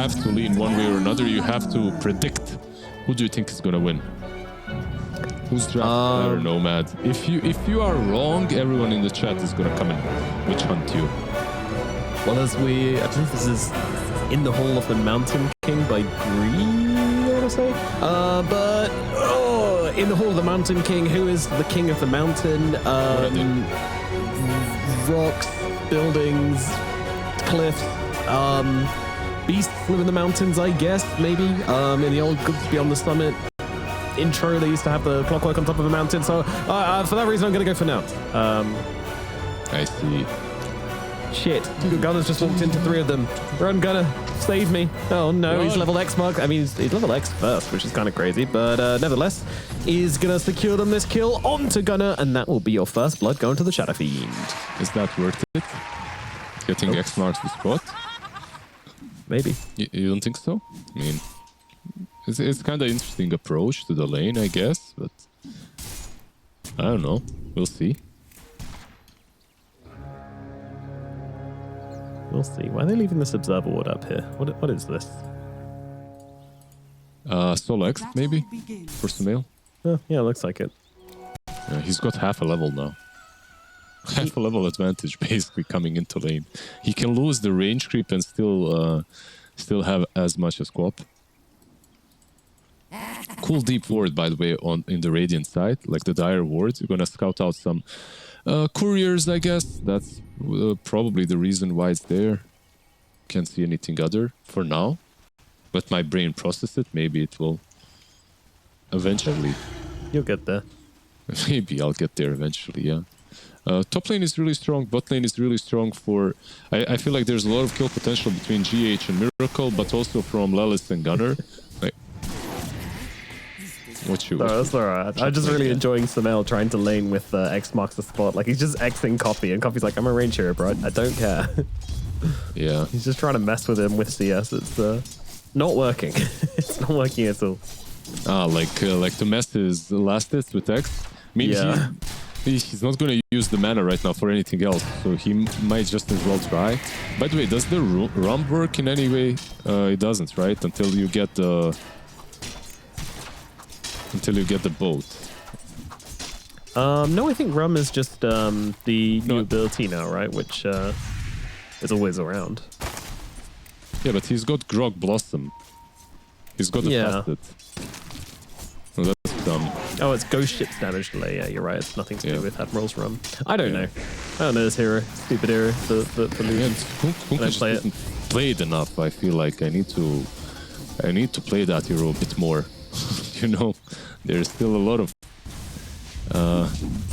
have to lean one way or another. You have to predict who do you think is gonna win. Who's drafting better, Nomad? If you are wrong, everyone in the chat is gonna come and witch hunt you. Well, I believe this is In the Hall of the Mountain King by Green, I want to say. In the Hall of the Mountain King, who is the king of the mountain? Rocks, buildings, cliffs, beasts live in the mountains, I guess, maybe. In the old Goods Beyond the Summit intro, they used to have the clockwork on top of a mountain, so for that reason, I'm going to go for nouns. I see. Shit, Gunner's just walked into 3 of them. Run, Gunner, save me. Oh no, Run. He's level X mark. I mean, he's level X first, which is kind of crazy, but nevertheless, is going to secure them this kill onto Gunner, and that will be your first blood going to the Shadow Fiend. Is that worth it? Getting X marks the spot? Maybe. You don't think so? I mean, it's kind of interesting approach to the lane, I guess, but I don't know. We'll see. We'll see. Why are they leaving this observer ward up here? What is this? Solo X, maybe? For Sumail? Oh, yeah, looks like it. Yeah, he's got half a level now. Half a level advantage, basically, coming into lane. He can lose the range creep and still have as much as Quap. Cool deep ward, by the way, in the Radiant side, like the Dire ward. You're gonna scout out some couriers, I guess. That's probably the reason why it's there. Can't see anything other for now. Let my brain process it. Maybe it will eventually. You'll get there. Maybe I'll get there eventually, yeah. Top lane is really strong. Bot lane is really strong for... I feel like there's a lot of kill potential between GH and Miracle, but also from Lelis and Gunner. Like, that's alright. I'm just really enjoying Sumail trying to lane with X marks the spot. Like, he's just Xing Coffee, and Coffee's like, I'm a range hero, bro. I don't care. Yeah. He's just trying to mess with him with CS. It's not working. It's not working at all. Like to mess his last hits with X? I mean, yeah. He's not going to use the mana right now for anything else, so he might just as well try. By the way, does the rump work in any way? It doesn't, right? Until you get the boat. No, I think Rum is just the new ability now, right? Which is always around. Yeah, but he's got Grog Blossom. He's got the Fasted. Oh, that's dumb. Oh, it's Ghost Ship's damage delay. Yeah, you're right. It's nothing to do with Admiral's Rum. I don't know. I don't know this hero. Stupid hero for losing. Kunkka just doesn't play it enough. I feel like I need to play that hero a bit more. You know, there's still a lot of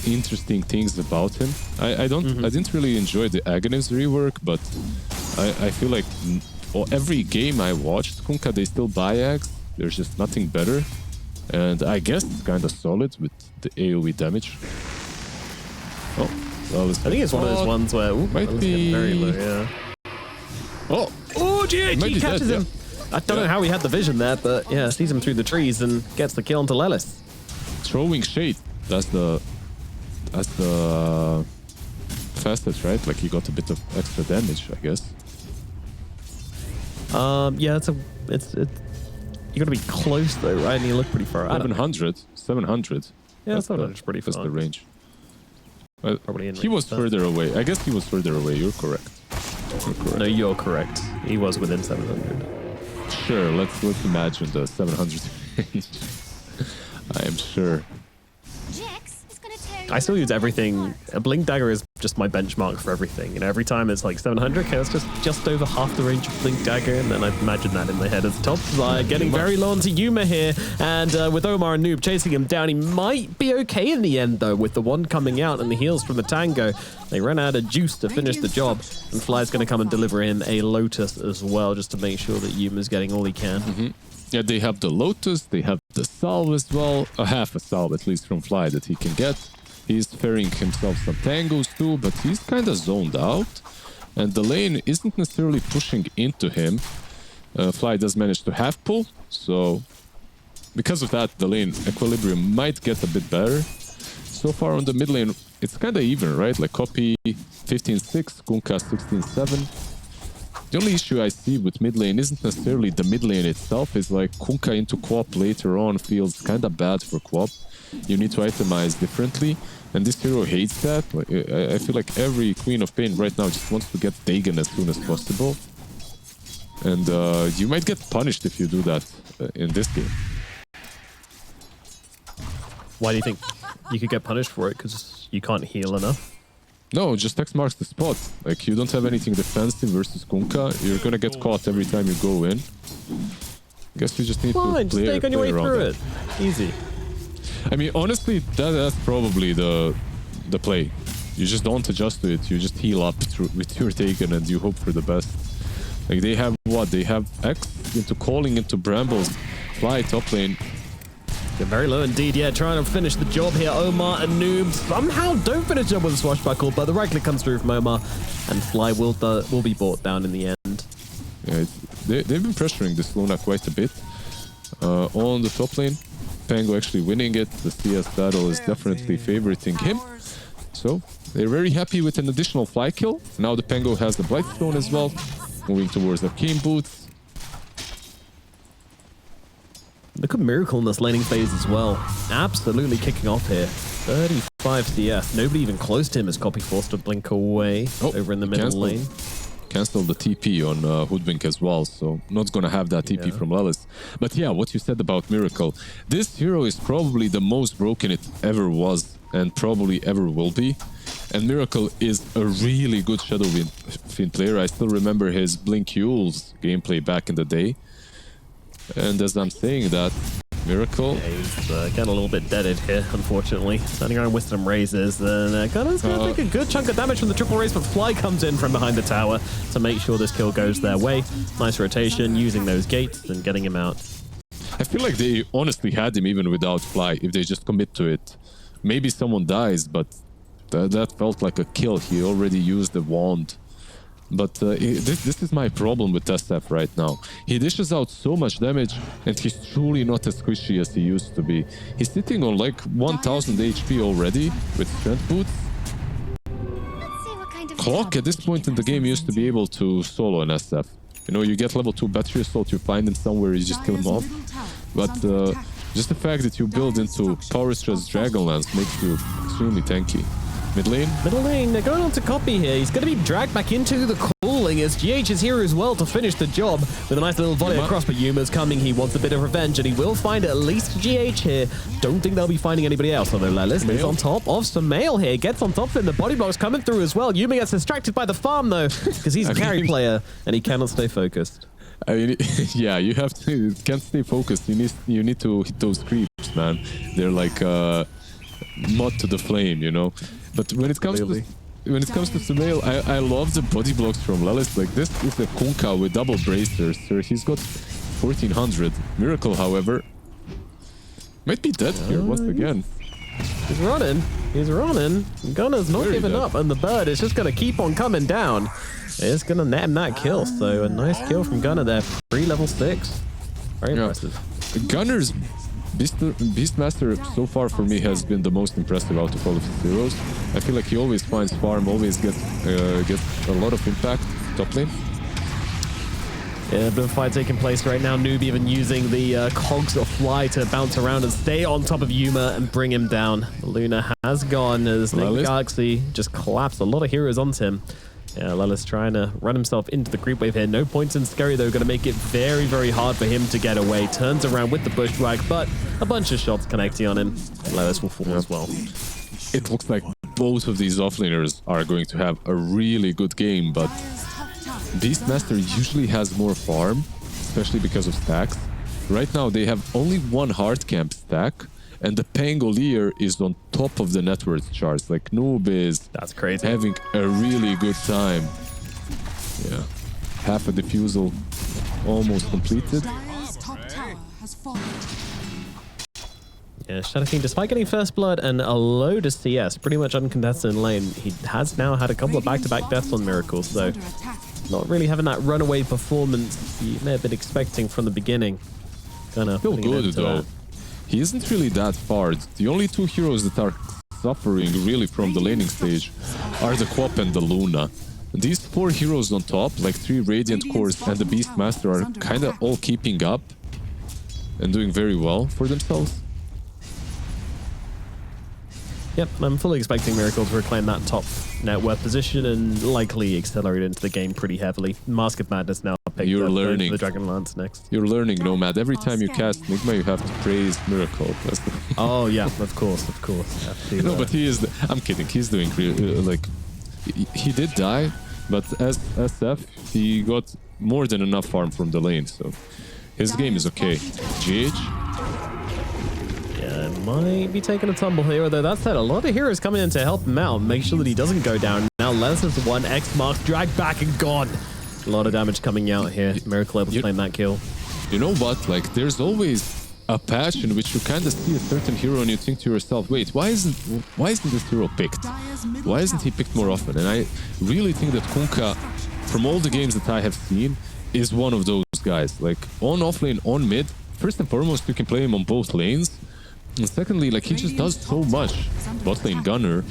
interesting things about him. I didn't really enjoy the Aghanim's rework, but I feel like every game I watched Kunkka, they still buy Ags. There's just nothing better. And I guess it's kind of solid with the AoE damage. Oh, well, I think it's one of those ones where might be very low. Yeah. Oh, GH catches him. Yeah. I don't know how he had the vision there, but yeah, sees him through the trees and gets the kill onto Lelis. Throwing shade. That's the fastest, right? Like he got a bit of extra damage, I guess. Yeah, it's you gotta be close though, right? And you look pretty far out. 700. Yeah, 700's pretty far. That's the range. Probably in range. He was further away. I guess he was further away. You're correct. No, you're correct. He was within 700. Sure, let's imagine the 700 range. I am sure. I still use everything. A Blink Dagger is just my benchmark for everything. You know, every time it's like 700, okay, that's just over half the range of Blink Dagger, and then I imagine that in my head as top. Getting very low onto Yuma here, and with Omar and Noob chasing him down, he might be okay in the end, though, with the one coming out and the heals from the Tango. They ran out of juice to finish the job, and Fly's going to come and deliver in a Lotus as well, just to make sure that Yuma's getting all he can. Mm-hmm. Yeah, they have the Lotus, they have the Salve as well, half a Salve at least from Fly that he can get. He's ferrying himself some tangos too, but he's kind of zoned out. And the lane isn't necessarily pushing into him. Fly does manage to half pull, so because of that, the lane equilibrium might get a bit better. So far on the mid lane, it's kind of even, right? Like Copy 15-6, Kunkka 16-7. The only issue I see with mid lane isn't necessarily the mid lane itself, is like Kunkka into Quap later on feels kind of bad for Quap. You need to itemize differently, and this hero hates that. Like, I feel like every Queen of Pain right now just wants to get Dagon as soon as possible. And you might get punished if you do that in this game. Why do you think you could get punished for it? Because you can't heal enough? No, just X marks the spot. Like, you don't have anything defensive versus Kunkka. You're gonna get caught every time you go in. Guess you just need to play, just take on your way through it. Easy. I mean, honestly, that's probably the play. You just don't adjust to it. You just heal up with your Taken and you hope for the best. Like, they have what? They have X into calling into Brambles, fly top lane. They're very low indeed, yeah, trying to finish the job here. Omar and Noob somehow don't finish the job with a swashbuckle, but the right click comes through from Omar, and Fly will be brought down in the end. Yeah, they've been pressuring this Luna quite a bit. On the top lane, Pango actually winning it. The CS battle is definitely favoriting him. So, they're very happy with an additional Fly kill. Now the Pango has the Blightstone as well, moving towards the Arcane Boots. Look at Miracle in this laning phase as well. Absolutely kicking off here. 35 CS. Nobody even close to him as Copy forced to blink away over in the middle lane. Cancelled the TP on Hoodwink as well, so not gonna have that TP from Lelis. But yeah, what you said about Miracle. This hero is probably the most broken it ever was, and probably ever will be. And Miracle is a really good Shadow Fiend player. I still remember his Blink Yules gameplay back in the day. And as I'm saying that, Miracle... Yeah, he's getting a little bit deaded here, unfortunately. Standing around Wisdom Raises, and Gunner's going to take a good chunk of damage from the triple raise, but Fly comes in from behind the tower to make sure this kill goes their way. Nice rotation, using those gates and getting him out. I feel like they honestly had him even without Fly, if they just commit to it. Maybe someone dies, but that felt like a kill. He already used the wand. But this is my problem with SF right now. He dishes out so much damage, and he's truly not as squishy as he used to be. He's sitting on like 1000 HP already with strength boots. Clock at this point in the game used to be able to solo an SF. You know, you get level 2 battery assault, you find him somewhere, you just kill him off. But just the fact that you build into Power Stress Dragonlance makes you extremely tanky. Mid lane? Middle lane, they're going on to Copy here. He's going to be dragged back into the calling as GH is here as well to finish the job with a nice little volley across, but Yuma's coming. He wants a bit of revenge and he will find at least GH here. Don't think they'll be finding anybody else, although Lelis is on top of Sumail here. Gets on top of him. The body block's coming through as well. Yuma gets distracted by the farm though because he's a carry player and he cannot stay focused. I mean, yeah, you have to, you can't stay focused. You need to hit those creeps, man. They're like mud to the flame, you know. But when it comes to Sumail, I love the body blocks from Lelis. Like, this is the Kunkka with double bracers. So he's got 1400. Miracle, however, might be dead here once again. He's running. He's running. Gunner's not giving up, and the bird is just going to keep on coming down. It's going to net him that kill. So a nice kill from Gunner there. Free level 6. Very impressive. Gunner's Beastmaster so far for me has been the most impressive out of all of his heroes. I feel like he always finds farm, always gets a lot of impact top lane. Yeah, a bit of a fight taking place right now. Noob even using the cogs of Fly to bounce around and stay on top of Yuma and bring him down. Luna has gone as Nigma Galaxy just collapsed a lot of heroes onto him. Yeah, Lelis trying to run himself into the creep wave here. No points in Scary, though. Going to make it very, very hard for him to get away. Turns around with the bushwhack, but a bunch of shots connecting on him. Lelis will fall as well. It looks like both of these offlaners are going to have a really good game, but Beastmaster usually has more farm, especially because of stacks. Right now, they have only one hard camp stack, and the Pangolier is on top of the net worth charts. Like, Noob is having a really good time. Yeah. Half a diffusal almost completed. Yeah, Shadow Fiend, despite getting first blood and a load of CS, pretty much uncontested in lane, he has now had a couple of back-to-back deaths on Miracles, so not really having that runaway performance you may have been expecting from the beginning. Still good, though. He isn't really that far. The only two heroes that are suffering really from the laning stage are the Quap and the Luna. These 4 heroes on top, like 3 Radiant Cores and the Beastmaster, are kind of all keeping up and doing very well for themselves. Yep, I'm fully expecting Miracle to reclaim that top net worth position and likely accelerate into the game pretty heavily. Mask of Madness now picked You're up learning. the Dragonlance next. You're learning, Nomad. Every time you cast Nigma, you have to praise Miracle. Oh yeah, of course. Have to, No, but he is. I'm kidding. He's doing like he did die, but as SF, he got more than enough farm from the lane, so his game is okay. GH. Yeah, might be taking a tumble here, although that said, a lot of heroes coming in to help him out, make sure that he doesn't go down. Now Les is one, X marks, dragged back and gone. A lot of damage coming out here. Miracle able to claim that kill. You know what? Like, there's always a patch in which you kind of see a certain hero and you think to yourself, wait, why isn't this hero picked? Why isn't he picked more often? And I really think that Kunkka, from all the games that I have seen, is one of those guys. Like, on offlane, on mid, first and foremost, you can play him on both lanes. And secondly, like, he just does so much. Bot lane Gunner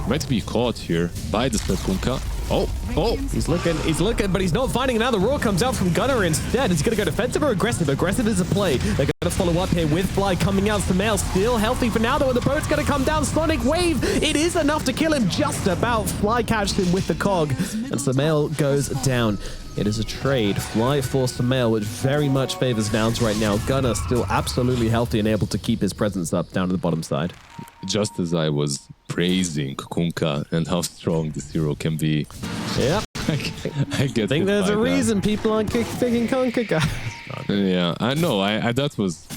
might be caught here by the Kunkka. Oh, he's looking, but he's not finding it now. The roar comes out from Gunner instead. Is he going to go defensive or aggressive? Aggressive is a play. They're going to follow up here with Fly coming out. Samael still healthy for now, though, and the boat's going to come down. Sonic Wave, it is enough to kill him just about. Fly catches him with the cog, and Samael goes down. It is a trade. Fly for Samael, which very much favors Nouns right now. Gunner still absolutely healthy and able to keep his presence up down to the bottom side. just as I was praising Kunkka and how strong this hero can be. Yep. I get. I think there's a reason people aren't picking Kunkka, guys. Yeah, I know. That was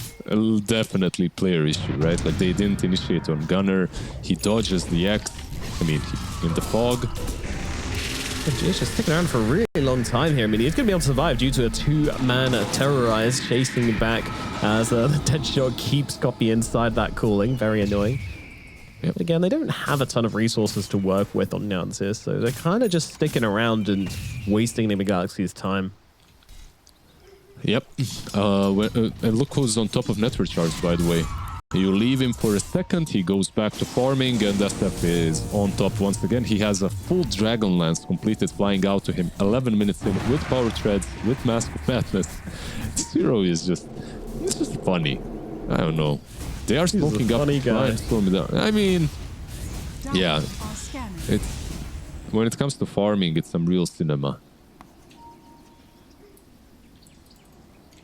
definitely player issue, right? Like they didn't initiate on Gunner. He dodges the X. I mean, in the fog. Jay's just sticking around for a really long time here. I mean, he's going to be able to survive due to a two-man terrorize chasing him back as the dead shot keeps Copy inside that cooling. Very annoying. Yep. But again, they don't have a ton of resources to work with on Nouns here, so they're kind of just sticking around and wasting Nigma Galaxy's time. Yep. And look who's on top of network charge, by the way. You leave him for a second, he goes back to farming, and SF is on top once again. He has a full Dragon Lance completed, flying out to him 11 minutes in with Power Treads, with Mask of Madness. This hero is just funny. I don't know. They are smoking up guy. I mean, yeah. When it comes to farming, it's some real cinema.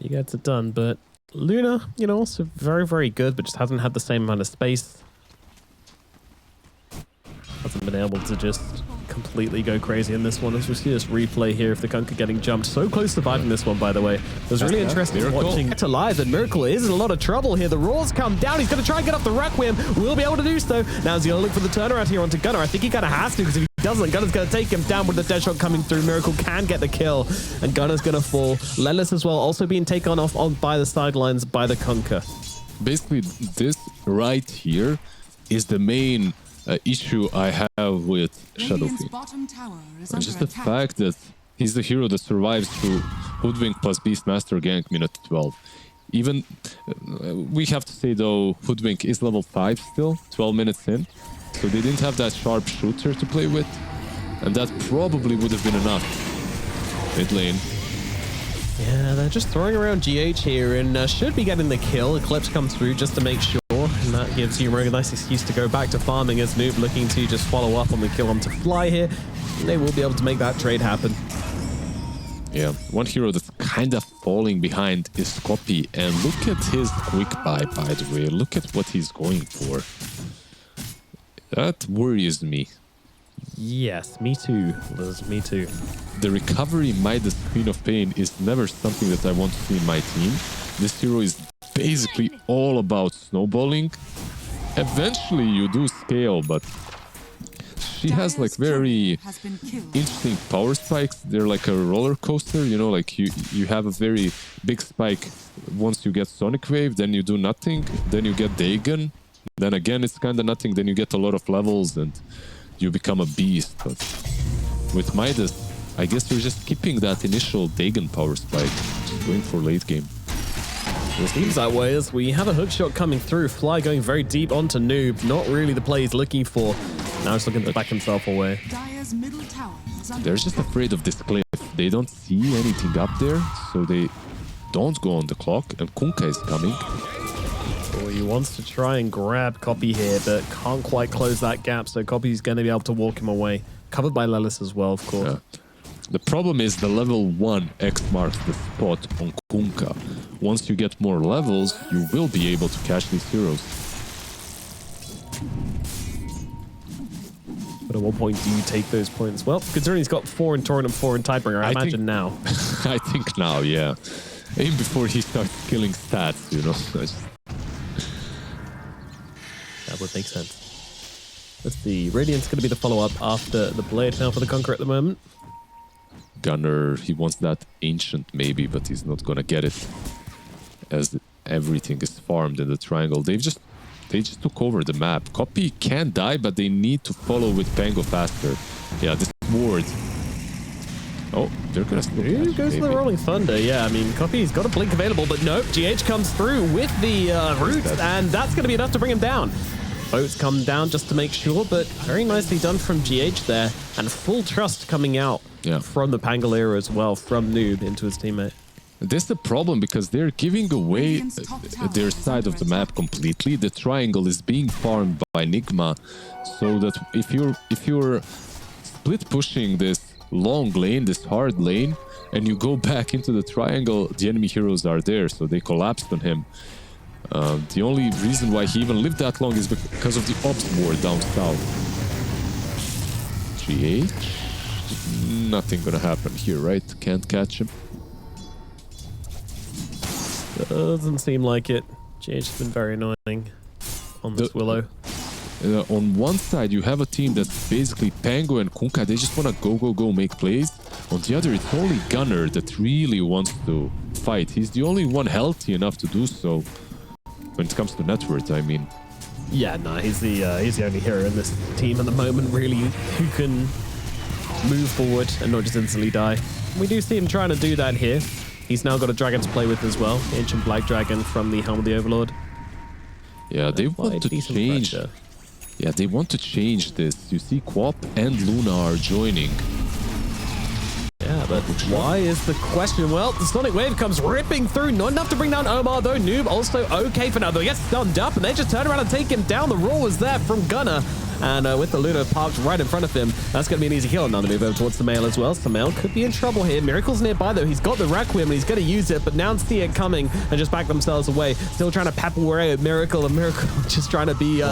He gets it done, but Luna, you know, also very, very good, but just hasn't had the same amount of space. Hasn't been able to just completely go crazy in this one. As we see this replay here of the Kunkka getting jumped. So close to surviving this one, by the way. It was really interesting watching it alive, and Miracle is in a lot of trouble here. The roars come down. He's going to try and get off the Requiem. Will be able to do so. Now he's going to look for the turnaround here onto Gunner. I think he kind of has to, because if he doesn't, Gunner's going to take him down with the dead shot coming through. Miracle can get the kill, and Gunner's going to fall. Lelis as well, also being taken off by the sidelines by the Kunkka. Basically, this right here is the main issue I have with Shadowfiend. And just the fact that he's the hero that survives through Hoodwink plus Beastmaster gank minute 12. Even, we have to say though, Hoodwink is level 5 still, 12 minutes in. So they didn't have that sharp shooter to play with. And that probably would have been enough. Mid lane. Yeah, they're just throwing around GH here and should be getting the kill. Eclipse comes through just to make sure. And that gives you a nice excuse to go back to farming as Noob looking to just follow up on the kill onto Fly here. And they will be able to make that trade happen. Yeah, one hero that's kind of falling behind is Copy. And look at his quick buy, by the way. Look at what he's going for. That worries me. Yes, me too, Liz, me too. The recovery Midas Queen of Pain is never something that I want to see in my team. This hero is basically all about snowballing. Eventually you do scale, but she has like very interesting power spikes. They're like a roller coaster, you know, like you have a very big spike once you get Sonic Wave, then you do nothing, then you get Dagon, then again it's kind of nothing, then you get a lot of levels and you become a beast. But with Midas, I guess you're just keeping that initial Dagon power spike, just going for late game. It seems that way as we have a hookshot coming through. Fly going very deep onto Noob. Not really the play he's looking for. Now he's looking to back himself away. they're just afraid of this cliff. They don't see anything up there, so they don't go on the clock. And Kunkka is coming. Oh, he wants to try and grab Copy here, but can't quite close that gap. So Copy's going to be able to walk him away. Covered by Lelis as well, of course. Yeah. The problem is the level 1 X marks the spot on Kunkka. Once you get more levels, you will be able to catch these heroes. But at what point do you take those points? Well, considering he's got 4 in Torrent and 4 in Tidebringer, I imagine now. I think now, yeah. Even before he starts killing stats, you know. That would make sense. Let's see. Radiant's going to be the follow-up after the Blade now for the Conqueror at the moment. Gunner, he wants that Ancient maybe, but he's not gonna get it as everything is farmed in the triangle. They just took over the map. Copy can die, but they need to follow with Pango faster. Yeah, this ward. Oh, they're gonna still Here goes the Rolling Thunder. Yeah, I mean, Copy's got a blink available, but nope. GH comes through with the roots, and that's going to be enough to bring him down. Boats come down just to make sure, but very nicely done from GH there, and full trust coming out from the Pangolier as well, from Noob into his teammate. This is the problem because they're giving away their side of the map completely. The triangle is being farmed by Nigma, so that if you're split pushing this long lane, this hard lane, and you go back into the triangle, the enemy heroes are there, so they collapsed on him. The only reason why he even lived that long is because of the ops ward down south. GH? Nothing gonna happen here, right? Can't catch him. Doesn't seem like it. GH has been very annoying on this Willow. On one side, you have a team that's basically Pango and Kunkka. They just want to go, make plays. On the other, it's only Gunner that really wants to fight. He's the only one healthy enough to do so. When it comes to net worth, I mean. Yeah, no, he's the only hero in this team at the moment, really, who can move forward and not just instantly die. We do see him trying to do that here. He's now got a dragon to play with as well. The Ancient Black Dragon from the Helm of the Overlord. Yeah, they want to change. Pressure. Yeah, they want to change this. You see Quap and Luna are joining. Yeah, but why is the question? Well, the Sonic Wave comes ripping through. Not enough to bring down Omar, though. Noob also okay for now. Though he gets stunned up, and they just turn around and take him down. The roar was there from Gunner. And with the Luna parked right in front of him, that's going to be an easy kill. Now they move over towards the Mail as well. So Mail could be in trouble here. Miracle's nearby, though. He's got the Requiem, and he's going to use it. But now see it coming and just back themselves away. Still trying to pepper away at Miracle. And Miracle just trying to be...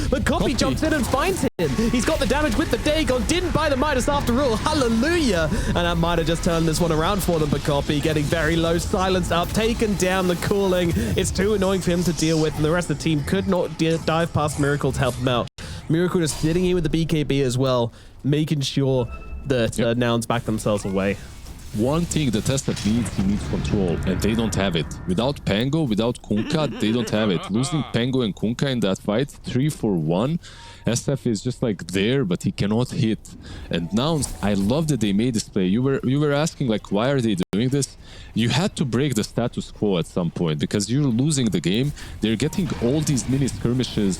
but Copy jumps in and finds him. He's got the damage with the Dagon. Didn't buy the Midas after all. Hallelujah. And that might have just turned this one around for them. But Copy getting very low. Silenced up. Taken down the cooling. It's too annoying for him to deal with. And the rest of the team could not dive past Miracle to help him out. Miracle just sitting here with the BKB as well, making sure that Nouns back themselves away. One thing that SF needs, he needs control, and they don't have it. Without Pango, without Kunkka, they don't have it. Losing Pango and Kunkka in that fight, 3-for-1, SF is just like there, but he cannot hit. And Nouns, I love that they made this play. You were asking like, why are they doing this? You had to break the status quo at some point because you're losing the game. They're getting all these mini skirmishes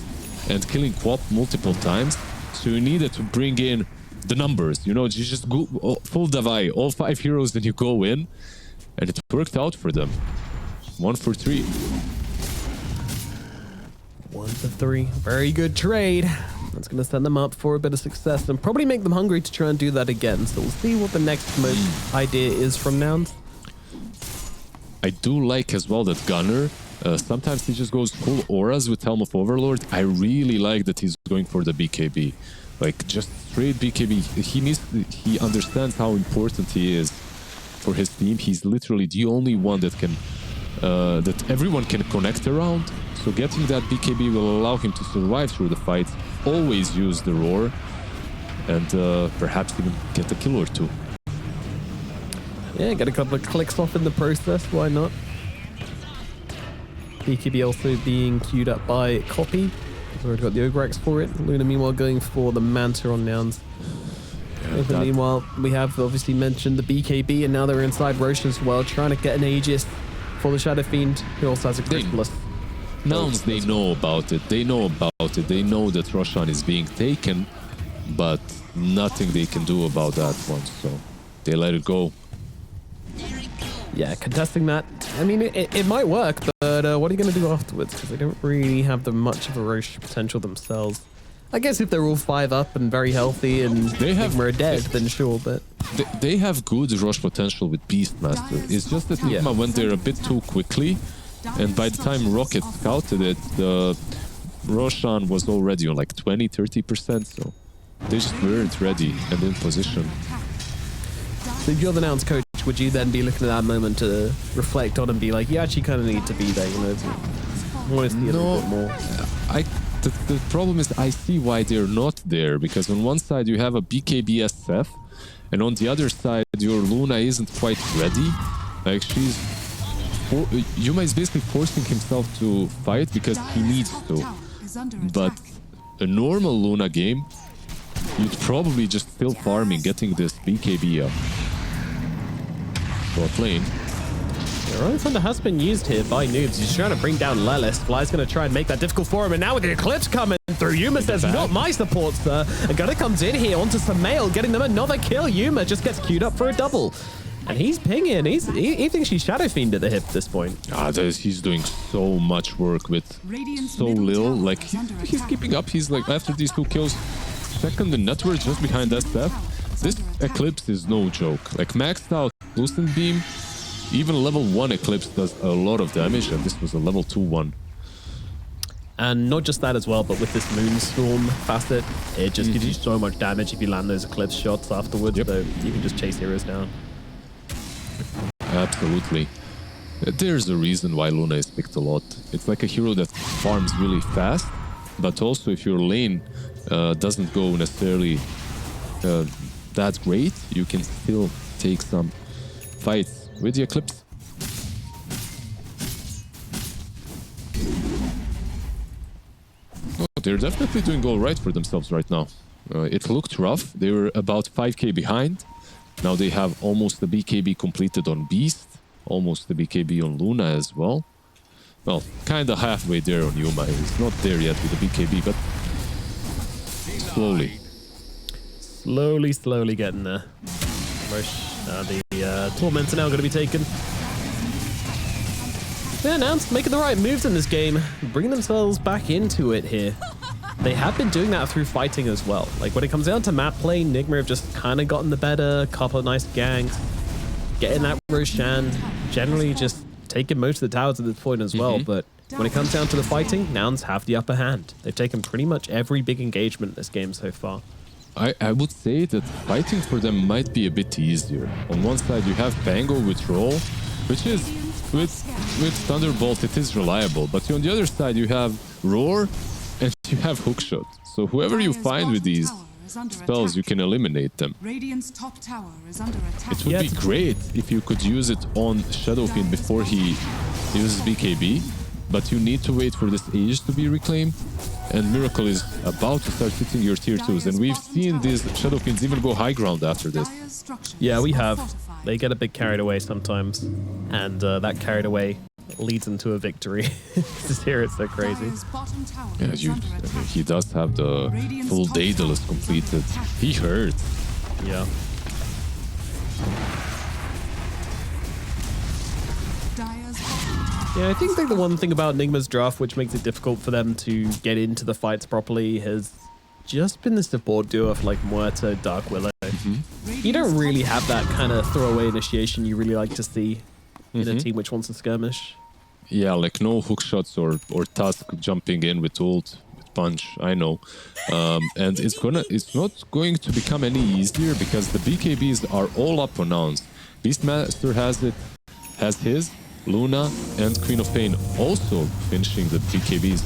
and killing Quap multiple times, so you needed to bring in the numbers. You know, you just go full Davai, all 5 heroes, and you go in, and it worked out for them. 1 for 3. 1 for 3. Very good trade. That's going to set them up for a bit of success and probably make them hungry to try and do that again. So we'll see what the next idea is from Nouns. I do like as well that Gunner, sometimes he just goes full auras with Helm of Overlord. I really like that he's going for the BKB. Like, just straight BKB. He understands how important he is for his team. He's literally the only one that can, that everyone can connect around. So getting that BKB will allow him to survive through the fight. Always use the roar. And perhaps even get a kill or 2. Yeah, get a couple of clicks off in the process. Why not? BKB also being queued up by Copy. We've already got the Ogrex for it. Luna, meanwhile, going for the Manta on Nouns. Yeah, meanwhile, we have obviously mentioned the BKB, and now they're inside Roche as well, trying to get an Aegis for the Shadow Fiend, who also has a Chrysalis. Nouns, they know about it. They know about it. They know that Roshan is being taken. but nothing they can do about that one, so they let it go. Yeah, contesting that, I mean, it might work, but what are you going to do afterwards? Because they don't really have much of a Roche potential themselves. I guess if they're all 5 up and very healthy and Nigma are dead, then sure, but... They have good rush potential with Beastmaster. It's just that Nigma went there a bit too quickly, and by the time Rocket scouted it, the Roshan was already on like 20-30%, so they just weren't ready and in position. So if you're the nouns coach, would you then be looking at that moment to reflect on and be like, you actually kind of need to be there, you know? I want to see a little bit more. The problem is I see why they're not there, because on one side you have a BKB SF, and on the other side your Luna isn't quite ready. Like Yuma is basically forcing himself to fight because he needs to. But a normal Luna game, you'd probably just still farming, getting this BKB up. Bot lane. Heroic Thunder has been used here by Noobs. He's trying to bring down Lelis. Fly's going to try and make that difficult for him. And now with the Eclipse coming through, Yuma says, not my support, sir. And Gunner comes in here onto some mail, getting them another kill. Yuma just gets queued up for a double. And he's pinging. He thinks she's Shadow Fiend at the hip at this point. He's doing so much work with so little. Like, he's keeping up. He's like, after these 2 kills, second in network just behind SF. This Eclipse is no joke. Like, maxed out Lucent Beam. Even level 1 Eclipse does a lot of damage, and this was a level 2 one. And not just that as well, but with this Moonstorm facet, it just gives you so much damage if you land those Eclipse shots afterwards. So you can just chase heroes down. Absolutely. There's a reason why Luna is picked a lot. It's like a hero that farms really fast, but also if your lane doesn't go necessarily that great, you can still take some fights with the Eclipse. They're definitely doing all right for themselves right now. It looked rough. They were about 5k behind. Now they have almost the BKB completed on Beast, almost the BKB on Luna as well. Well, kind of halfway there on Yuma. He's not there yet with the BKB, but slowly. Slowly getting there. The Torments are now going to be taken. Yeah, Nouns making the right moves in this game, bringing themselves back into it here. They have been doing that through fighting as well. Like when it comes down to map play, Nigma have just kind of gotten the better, couple of nice ganks, getting that Roshan, generally just taking most of the towers at this point as well. But when it comes down to the fighting, Nouns have the upper hand. They've taken pretty much every big engagement in this game so far. I would say that fighting for them might be a bit easier. On one side you have Pango with Roll, which is with Thunderbolt it is reliable, but on the other side you have Roar and you have Hookshot. So whoever you find with these spells, you can eliminate them. It would be great if you could use it on Shadowfiend before he uses BKB, but you need to wait for this age to be reclaimed. And Miracle is about to start hitting your tier 2s, and we've seen these Shadowfiends even go high ground after this. Yeah, we have. They get a bit carried away sometimes, and that carried away leads into a victory. This here it's so crazy. Yeah, he does have the full Daedalus completed. He hurt. Yeah. Yeah, I think the one thing about Nigma's draft which makes it difficult for them to get into the fights properly has just been the support duo of like Muerto, Dark Willow. You don't really have that kind of throwaway initiation you really like to see in a team which wants to skirmish. Yeah, like no hook shots or Tusk jumping in with ult, with punch, I know. And it's not going to become any easier because the BKBs are all up on Nouns. Beastmaster has his, Luna and Queen of Pain also finishing the BKBs.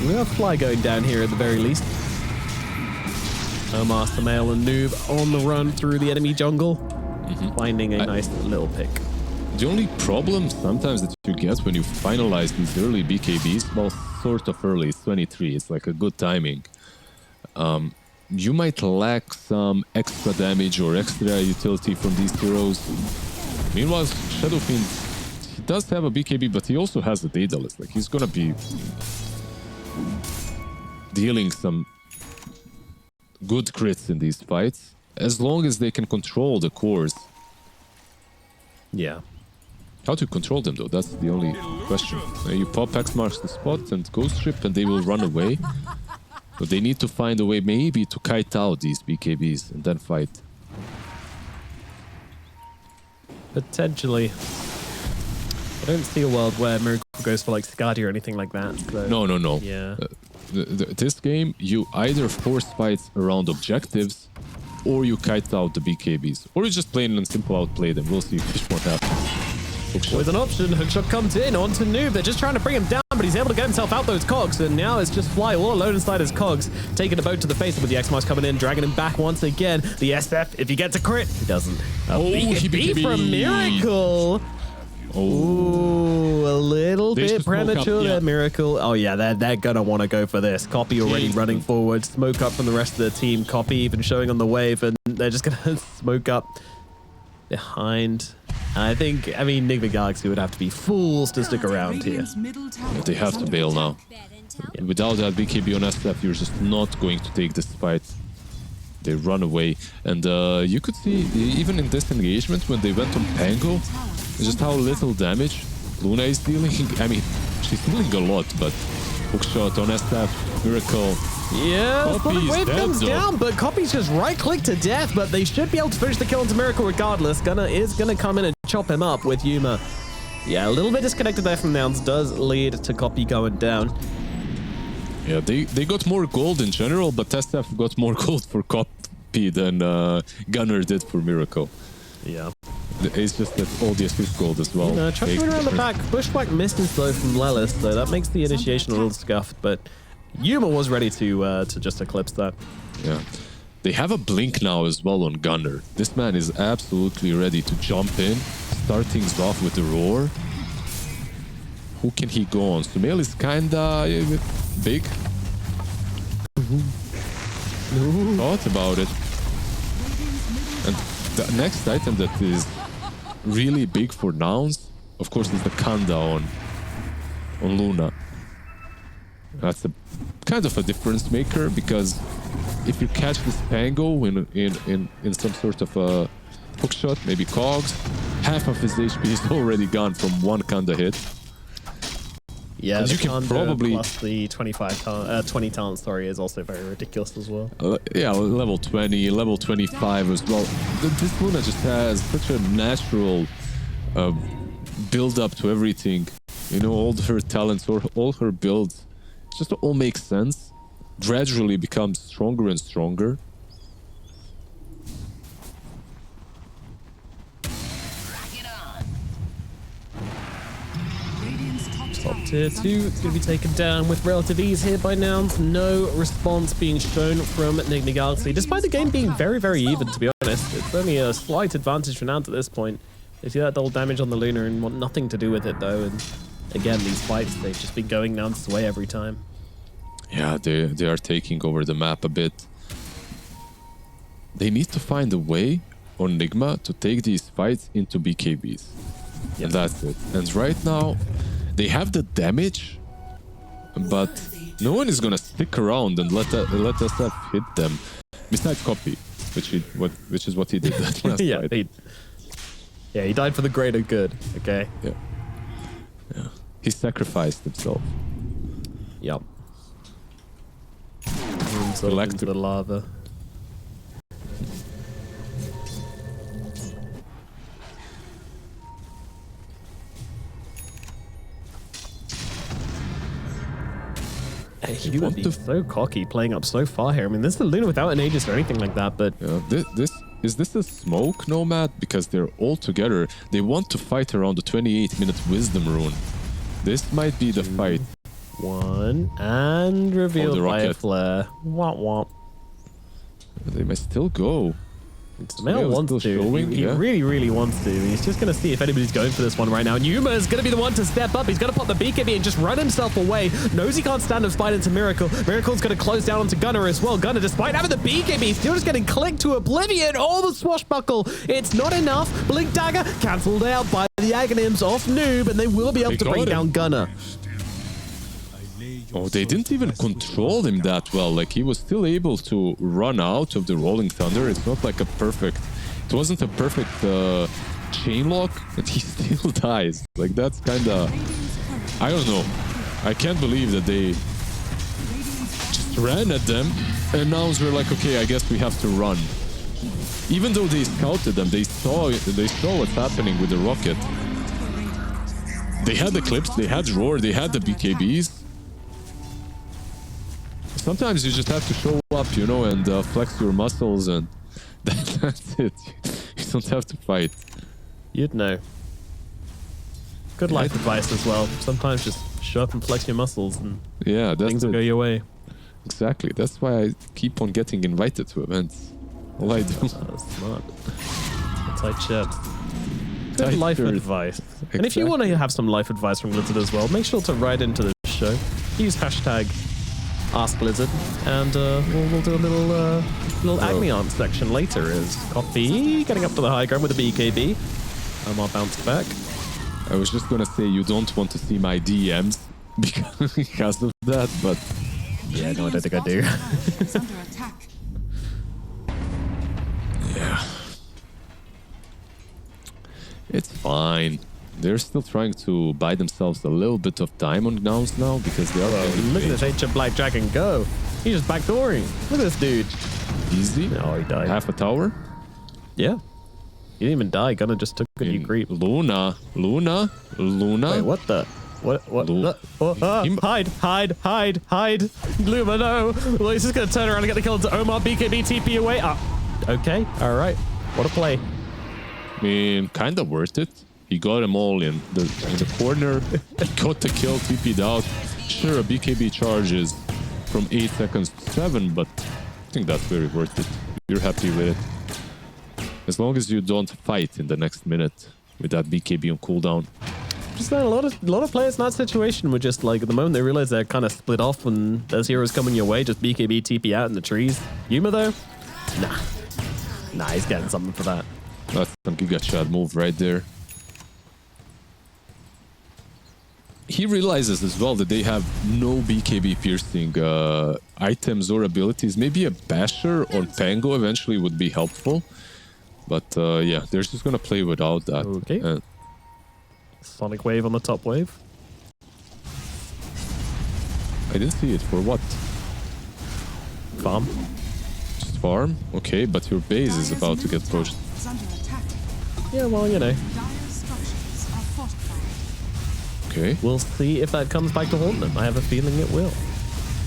We have Fly going down here at the very least. Master Male and Noob on the run through the enemy jungle, finding a nice little pick. The only problem sometimes that you get when you finalize these early BKBs, well, sort of early, it's 23, it's like a good timing. You might lack some extra damage or extra utility from these heroes. Meanwhile, Shadowfiend, he does have a BKB, but he also has a Daedalus. Like, he's gonna be dealing some good crits in these fights, as long as they can control the cores. Yeah. How to control them though, that's the only question. You pop X marks the spot and Ghost Ship and they will run away. But they need to find a way maybe to kite out these BKBs and then fight. Potentially. I don't see a world where Miracle goes for like Skadi or anything like that. So. No. Yeah. This game, you either force fights around objectives or you kite out the BKBs. Or you just plain and simple outplay them. We'll see which one happens. With an option, Hookshot comes in onto Noob. They're just trying to bring him down, but he's able to get himself out those cogs. And now it's just Fly all alone inside his cogs, taking a boat to the face with the X-Marks coming in, dragging him back once again. The SF, if he gets a crit, he doesn't. He beat from Miracle. Ooh, a little bit premature there, Miracle. Oh yeah, they're gonna want to go for this. Copy already running forward. Smoke up from the rest of the team. Copy even showing on the wave, and they're just gonna smoke up behind. I mean, Nigma Galaxy would have to be fools to stick around here. They have to bail now. Without that BKB on SF, you're just not going to take this fight. They run away. And you could see, even in this engagement, when they went on Pango, just how little damage Luna is dealing. I mean, she's dealing a lot, but hookshot on SF, Miracle. Yeah, the wave comes down, but Copy's just right-click to death, but they should be able to finish the kill into Miracle regardless. Gunnar is going to come in and chop him up with Yuma. Yeah, a little bit disconnected there from Nouns does lead to Copy going down. Yeah, they got more gold in general, but SF got more gold for Copy than Gunnar did for Miracle. Yeah. It's just that all the assist gold as well. Chuck going around the back. Bushwhack misses though from Lelis, so that makes the initiation a little scuffed, but Yuma was ready to just eclipse that. Yeah. They have a blink now as well on Gunnar. This man is absolutely ready to jump in, start things off with the roar. Who can he go on? Sumail is kinda big. Thought about it. And the next item that is really big for Nouns, of course, is the Kanda on Luna. That's a kind of a difference maker, because if you catch this Pango in some sort of a hookshot, maybe cogs, half of his HP is already gone from one Kanda hit. Yeah, you can probably plus the 20 talent story is also very ridiculous as well. Yeah, level 20, level 25 as well. This Luna just has such a natural build up to everything. You know, all her talents or all her builds just all make sense. Gradually becomes stronger and stronger. Top tier 2, it's going to be taken down with relative ease here by Nouns. No response being shown from Nigma Galaxy, despite the game being very, very even, to be honest. It's only a slight advantage for Nouns at this point. They see that double damage on the Luna and want nothing to do with it, though. And again, these fights, they've just been going Nouns' way every time. Yeah, they are taking over the map a bit. They need to find a way on Nigma to take these fights into BKBs. Yep. And that's it. And right now, they have the damage, but no one is gonna stick around and let us hit them. Besides Copy, which is what he did that last fight. He died for the greater good. Okay. Yeah. He sacrificed himself. Yep. Into the lava. He would be so cocky playing up so far here. I mean, this is the Luna without an Aegis or anything like that, but... Yeah, is this a smoke nomad? Because they're all together. They want to fight around the 28-minute Wisdom rune. This might be the fight. One, and revealed by a flare. Womp womp. They may still go. Mel wants to. He really, really wants to. He's just going to see if anybody's going for this one right now. Yuma is going to be the one to step up. He's going to pop the BKB and just run himself away. Knows he can't stand up fight into Miracle. Miracle's going to close down onto Gunnar as well. Gunnar, despite having the BKB, still just getting clicked to oblivion. Oh, the swashbuckle. It's not enough. Blink Dagger cancelled out by the Aghanims off Noob, and they will be able to bring down Gunnar. Oh, they didn't even control him that well. Like, he was still able to run out of the Rolling Thunder. It's not like a perfect... It wasn't a perfect chain lock, but he still dies. Like, that's kind of... I don't know. I can't believe that they just ran at them, and now we're like, okay, I guess we have to run. Even though they scouted them, they saw what's happening with the rocket. They had the clips, they had roar, they had the BKBs. Sometimes you just have to show up, you know, and flex your muscles, and that's it. You don't have to fight. You'd know. Good life advice as well. Sometimes just show up and flex your muscles, and things will go your way. Exactly. That's why I keep on getting invited to events. All I do. That's smart. Tight shirt. Good life advice. Exactly. And if you want to have some life advice from Blizzard as well, make sure to write into the show. Use hashtag AskBlizzard, and we'll do a little Acme Aunt section later. Is Coffee getting up to the high ground with a BKB. Omar bounced back. I was just gonna say you don't want to see my DMs because of that, but yeah, no, I don't think I do. Yeah. It's fine. They're still trying to buy themselves a little bit of time on nouns now because they are... Look at this ancient black dragon go. He's just backdooring. Look at this dude. Easy. Oh, he died. Half a tower. Yeah. He didn't even die. Gunna just took a new creep. Luna. Wait, what the? What? Hide. Luma, no. Well, he's just going to turn around and get the kill into Omar. BKB TP away. Okay. All right. What a play. I mean, kind of worth it. He got them all in the corner. He got the kill, TP'd out. Sure, a BKB charge is from 8 seconds to 7, but I think that's very worth it. You're happy with it. As long as you don't fight in the next minute with that BKB on cooldown. Just a lot of players in that situation were just like, at the moment they realize they're kind of split off when there's heroes coming your way, just BKB TP out in the trees. Yuma though? Nah, he's getting something for that. That's some Giga Chad move right there. He realizes as well that they have no BKB piercing items or abilities. Maybe a Basher or Pango eventually would be helpful. But yeah, they're just gonna play without that. Okay. Sonic Wave on the top wave. I didn't see it. For what? Farm. Just farm? Okay, but your base is about to get pushed. Yeah, well, you know. Okay. We'll see if that comes back to haunt them. I have a feeling it will.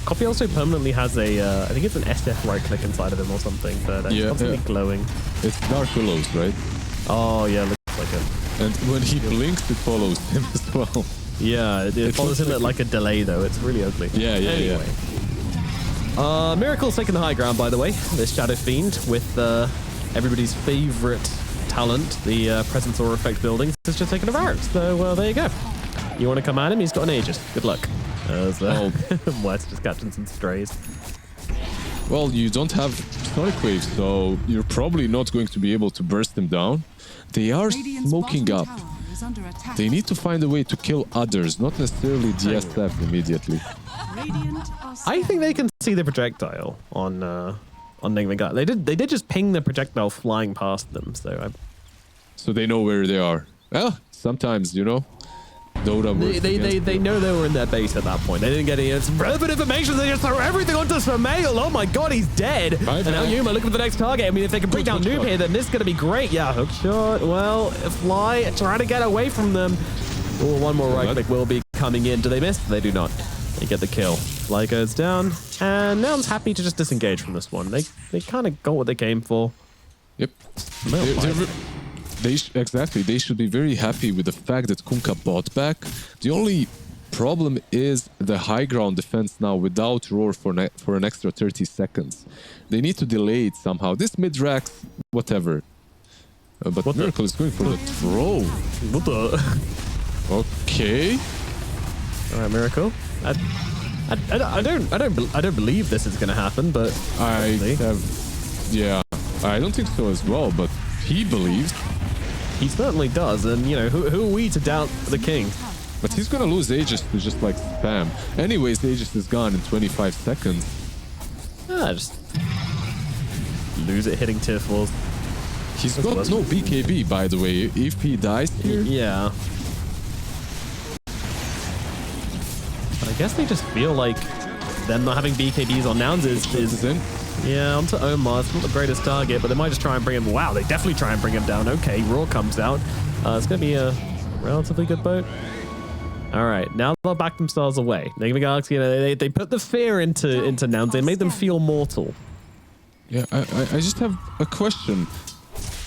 Coffee also permanently has a, I think it's an SF right click inside of him or something, but it's constantly glowing. It's Dark Willows, right? Oh, yeah, looks like it. And when he blinks, it follows him as well. Yeah, it follows him at like a delay, though. It's really ugly. Yeah. Anyway. Miracle's taking the high ground, by the way. This Shadow Fiend with everybody's favorite talent, the Presence Aura Effect building, has just taken a route. So there you go. You want to come at him? He's got an Aegis. Good luck. What's just catching some strays. Well, you don't have Sonic Wave, so you're probably not going to be able to burst them down. They are smoking up. They need to find a way to kill others, not necessarily DSF immediately. I think they can see the projectile on Nigma. They did just ping the projectile flying past them, so they know where they are. Well, sometimes, you know. Dota they know they were in their base at that point. They didn't get any relevant information. They just throw everything onto Samael. Oh my god, he's dead. And now Yuma looking for the next target. I mean, if they can bring down Noob here, then this is going to be great. Yeah, hook shot. Well, Fly trying to get away from them. Oh, one more right click will be coming in. Do they miss? They do not. They get the kill. Fly goes down. And Noun's happy to just disengage from this one. They kind of got what they came for. Yep. Exactly. They should be very happy with the fact that Kunkka bought back. The only problem is the high ground defense now without Roar for an extra 30 seconds. They need to delay it somehow. This mid-rax, whatever. But what Miracle is going for the throw. What the? Okay. All right, Miracle. I don't believe this is going to happen, but yeah, I don't think so as well. But he believes. He certainly does, and you know who are we to doubt the king? But he's gonna lose Aegis to just like spam. Anyways, Aegis is gone in 25 seconds. Ah, just lose it hitting tier 4s. He's got no BKB, by the way. If he dies here... Yeah. I guess they just feel like them not having BKBs on nouns is in. Yeah, onto Omar. It's not the greatest target, but they might just try and bring him... Wow, they definitely try and bring him down. Okay, Raw comes out. It's going to be a relatively good boat. All right, now they'll back themselves away. Nigma Galaxy, you know, they put the fear into nouns. They made them feel mortal. Yeah, I just have a question.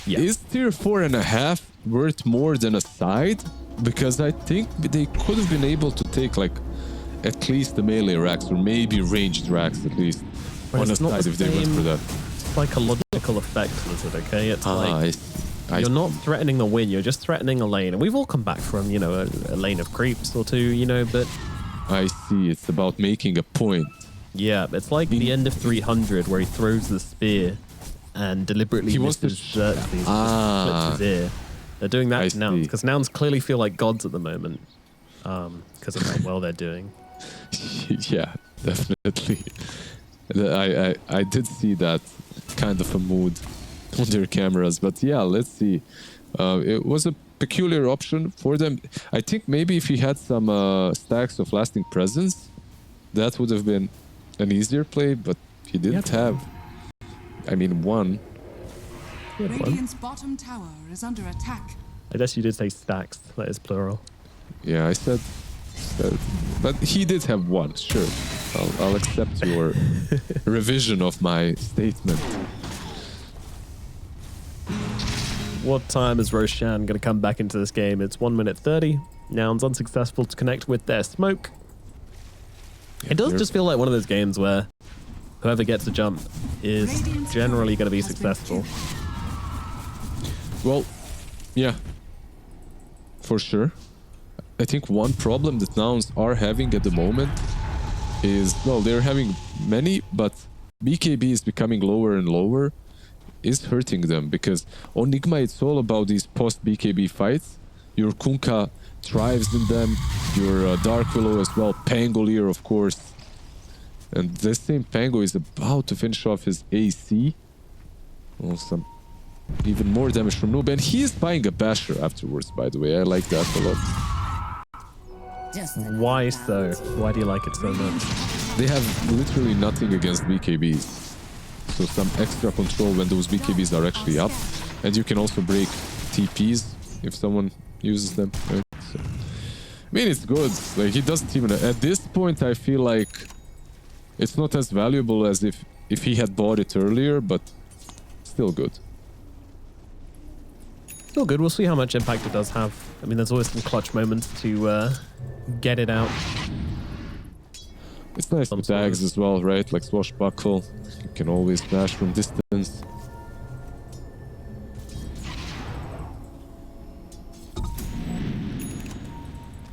Yeah. Is tier 4.5 worth more than a side? Because I think they could have been able to take like at least the melee racks or maybe ranged racks at least on a side if they went for that. Psychological effect was it, okay? It's like you're not threatening the win, you're just threatening a lane. And we've all come back from, you know, a lane of creeps or two, you know, but... I see, it's about making a point. Yeah, it's like the end of 300 where he throws the spear and deliberately misses Xerxes, flips his ear. They're doing that to nouns, because nouns clearly feel like gods at the moment because of how well they're doing. Yeah, definitely. I did see that kind of a mood on their cameras, but yeah, let's see. It was a peculiar option for them. I think maybe if he had some stacks of lasting presence, that would have been an easier play, but he didn't have. I mean, one. Radiant's bottom tower is under attack. I guess you did say stacks. That is plural. Yeah, I said, but he did have one. Sure, I'll accept your revision of my statement. What time is Roshan going to come back into this game? It's 1 minute 30. Nouns unsuccessful to connect with their smoke. It does just feel like one of those games where whoever gets a jump is generally going to be successful. Well, yeah, for sure. I think one problem that nouns are having at the moment is, well, they're having many, but BKB is becoming lower and lower, is hurting them, because on Nigma it's all about these post BKB fights. Your Kunkka thrives in them, your Dark Willow as well, Pangolier of course, and this same Pango is about to finish off his AC. Well, some even more damage from Noob, and he is buying a Basher afterwards, by the way. I like that a lot. Why so? Why do you like it so much? They have literally nothing against BKBs, so some extra control when those BKBs are actually up, and you can also break TPs if someone uses them, right? So, I mean, it's good. Like, he doesn't even... At this point, I feel like it's not as valuable as if he had bought it earlier, but still good. Still good. We'll see how much impact it does have. I mean, there's always some clutch moments to get it out. It's nice with tags as well, right? Like Swashbuckle. You can always dash from distance.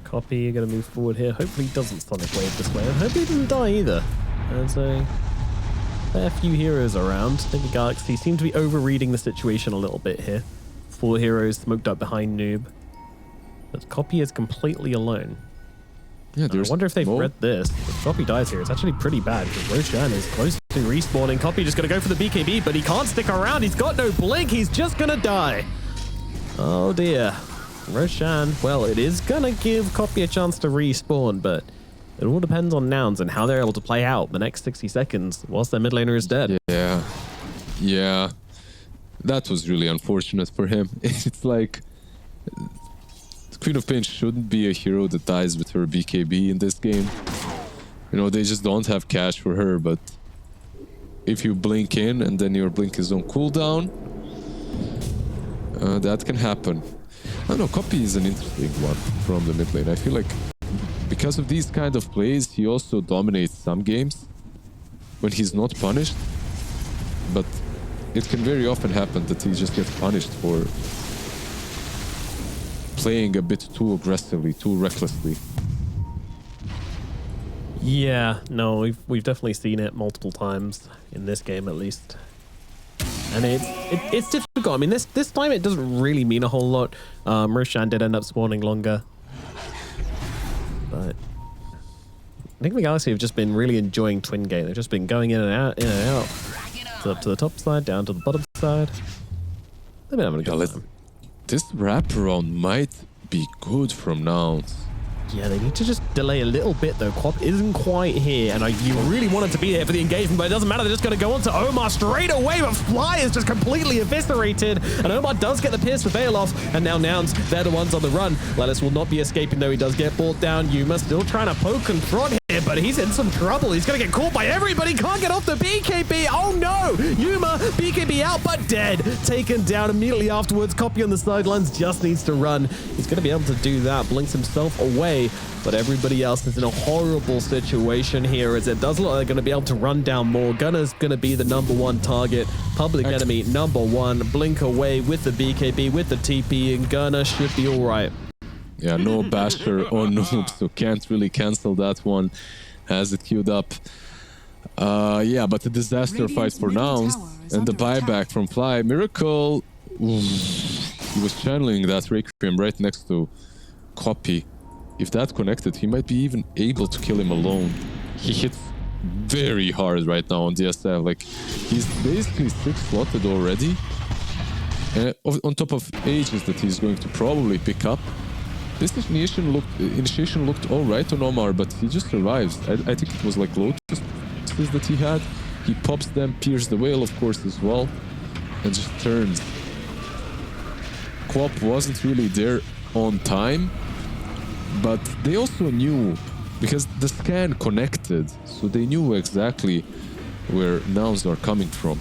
Copy, you're going to move forward here. Hopefully he doesn't Sonic Wave this way. I hope he doesn't die either. There's a fair few heroes around. I think the Galaxy seem to be overreading the situation a little bit here. 4 heroes smoked up behind Noob. But Copy is completely alone. Yeah, I wonder if they've read this. If Copy dies here, it's actually pretty bad because Roshan is close to respawning. Copy just going to go for the BKB, but he can't stick around. He's got no blink. He's just going to die. Oh dear. Roshan, well, it is going to give Copy a chance to respawn, but it all depends on nouns and how they're able to play out the next 60 seconds whilst their mid laner is dead. Yeah. Yeah. That was really unfortunate for him. It's like... Queen of Pain shouldn't be a hero that dies with her BKB in this game. You know, they just don't have cash for her, but if you blink in and then your blink is on cooldown, that can happen. I don't know, Copy is an interesting one from the mid lane. I feel like because of these kind of plays, he also dominates some games when he's not punished, but it can very often happen that he just gets punished for playing a bit too aggressively, too recklessly. Yeah, no, we've definitely seen it multiple times in this game at least. And it's difficult. I mean, this time it doesn't really mean a whole lot. Roshan did end up spawning longer. But Nigma Galaxy have just been really enjoying Twin Gate. They've just been going in and out, So up to the top side, down to the bottom side. They've been having a good time. This wraparound might be good from nouns. Yeah, they need to just delay a little bit though. Quap isn't quite here, and you really wanted to be there for the engagement, but it doesn't matter. They're just going to go on to Omar straight away, but Fly is just completely eviscerated, and Omar does get the pierce for Veil off, and now Nouns, they're the ones on the run. Lelis will not be escaping though. He does get brought down. Yuma still trying to poke and prod here, but he's in some trouble. He's going to get caught by everybody. Can't get off the BKB. Oh no! Yuma, BKB out, but dead. Taken down immediately afterwards. Copy on the sidelines just needs to run. He's going to be able to do that. Blinks himself away, but everybody else is in a horrible situation here, as it does look like they're going to be able to run down more. Gunner's going to be the #1 target. Public enemy #1. Blink away with the BKB, with the TP, and Gunner should be all right. Yeah, no Basher or Noob, so can't really cancel that one. Has it queued up. Yeah, but a disaster fight for Nouns, and the buyback from Fly. Miracle, he was channeling that Requiem right next to Copy. If that connected, he might be even able to kill him alone. He hits very hard right now on DSF. Like, he's basically 6-slotted already. And on top of ages that he's going to probably pick up. This initiation looked alright on Omar, but he just survives. I think it was like Lotus that he had. He pops them, pierces the whale, of course, as well, and just turns. Quap wasn't really there on time, but they also knew, because the scan connected, so they knew exactly where nouns are coming from.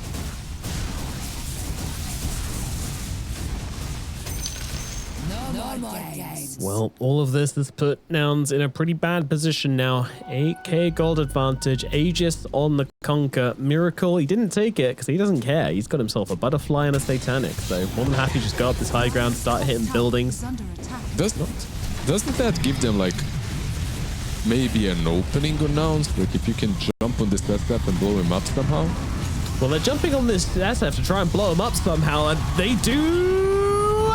Well, all of this has put Nouns in a pretty bad position now. 8k gold advantage, Aegis on the Conquer. Miracle, he didn't take it because he doesn't care. He's got himself a butterfly and a satanic, so more than happy to just go up this high ground, start hitting buildings. Doesn't that give them like maybe an opening on Nouns? Like if you can jump on this SF and blow him up somehow? Well, they're jumping on this SF to try and blow him up somehow, and they do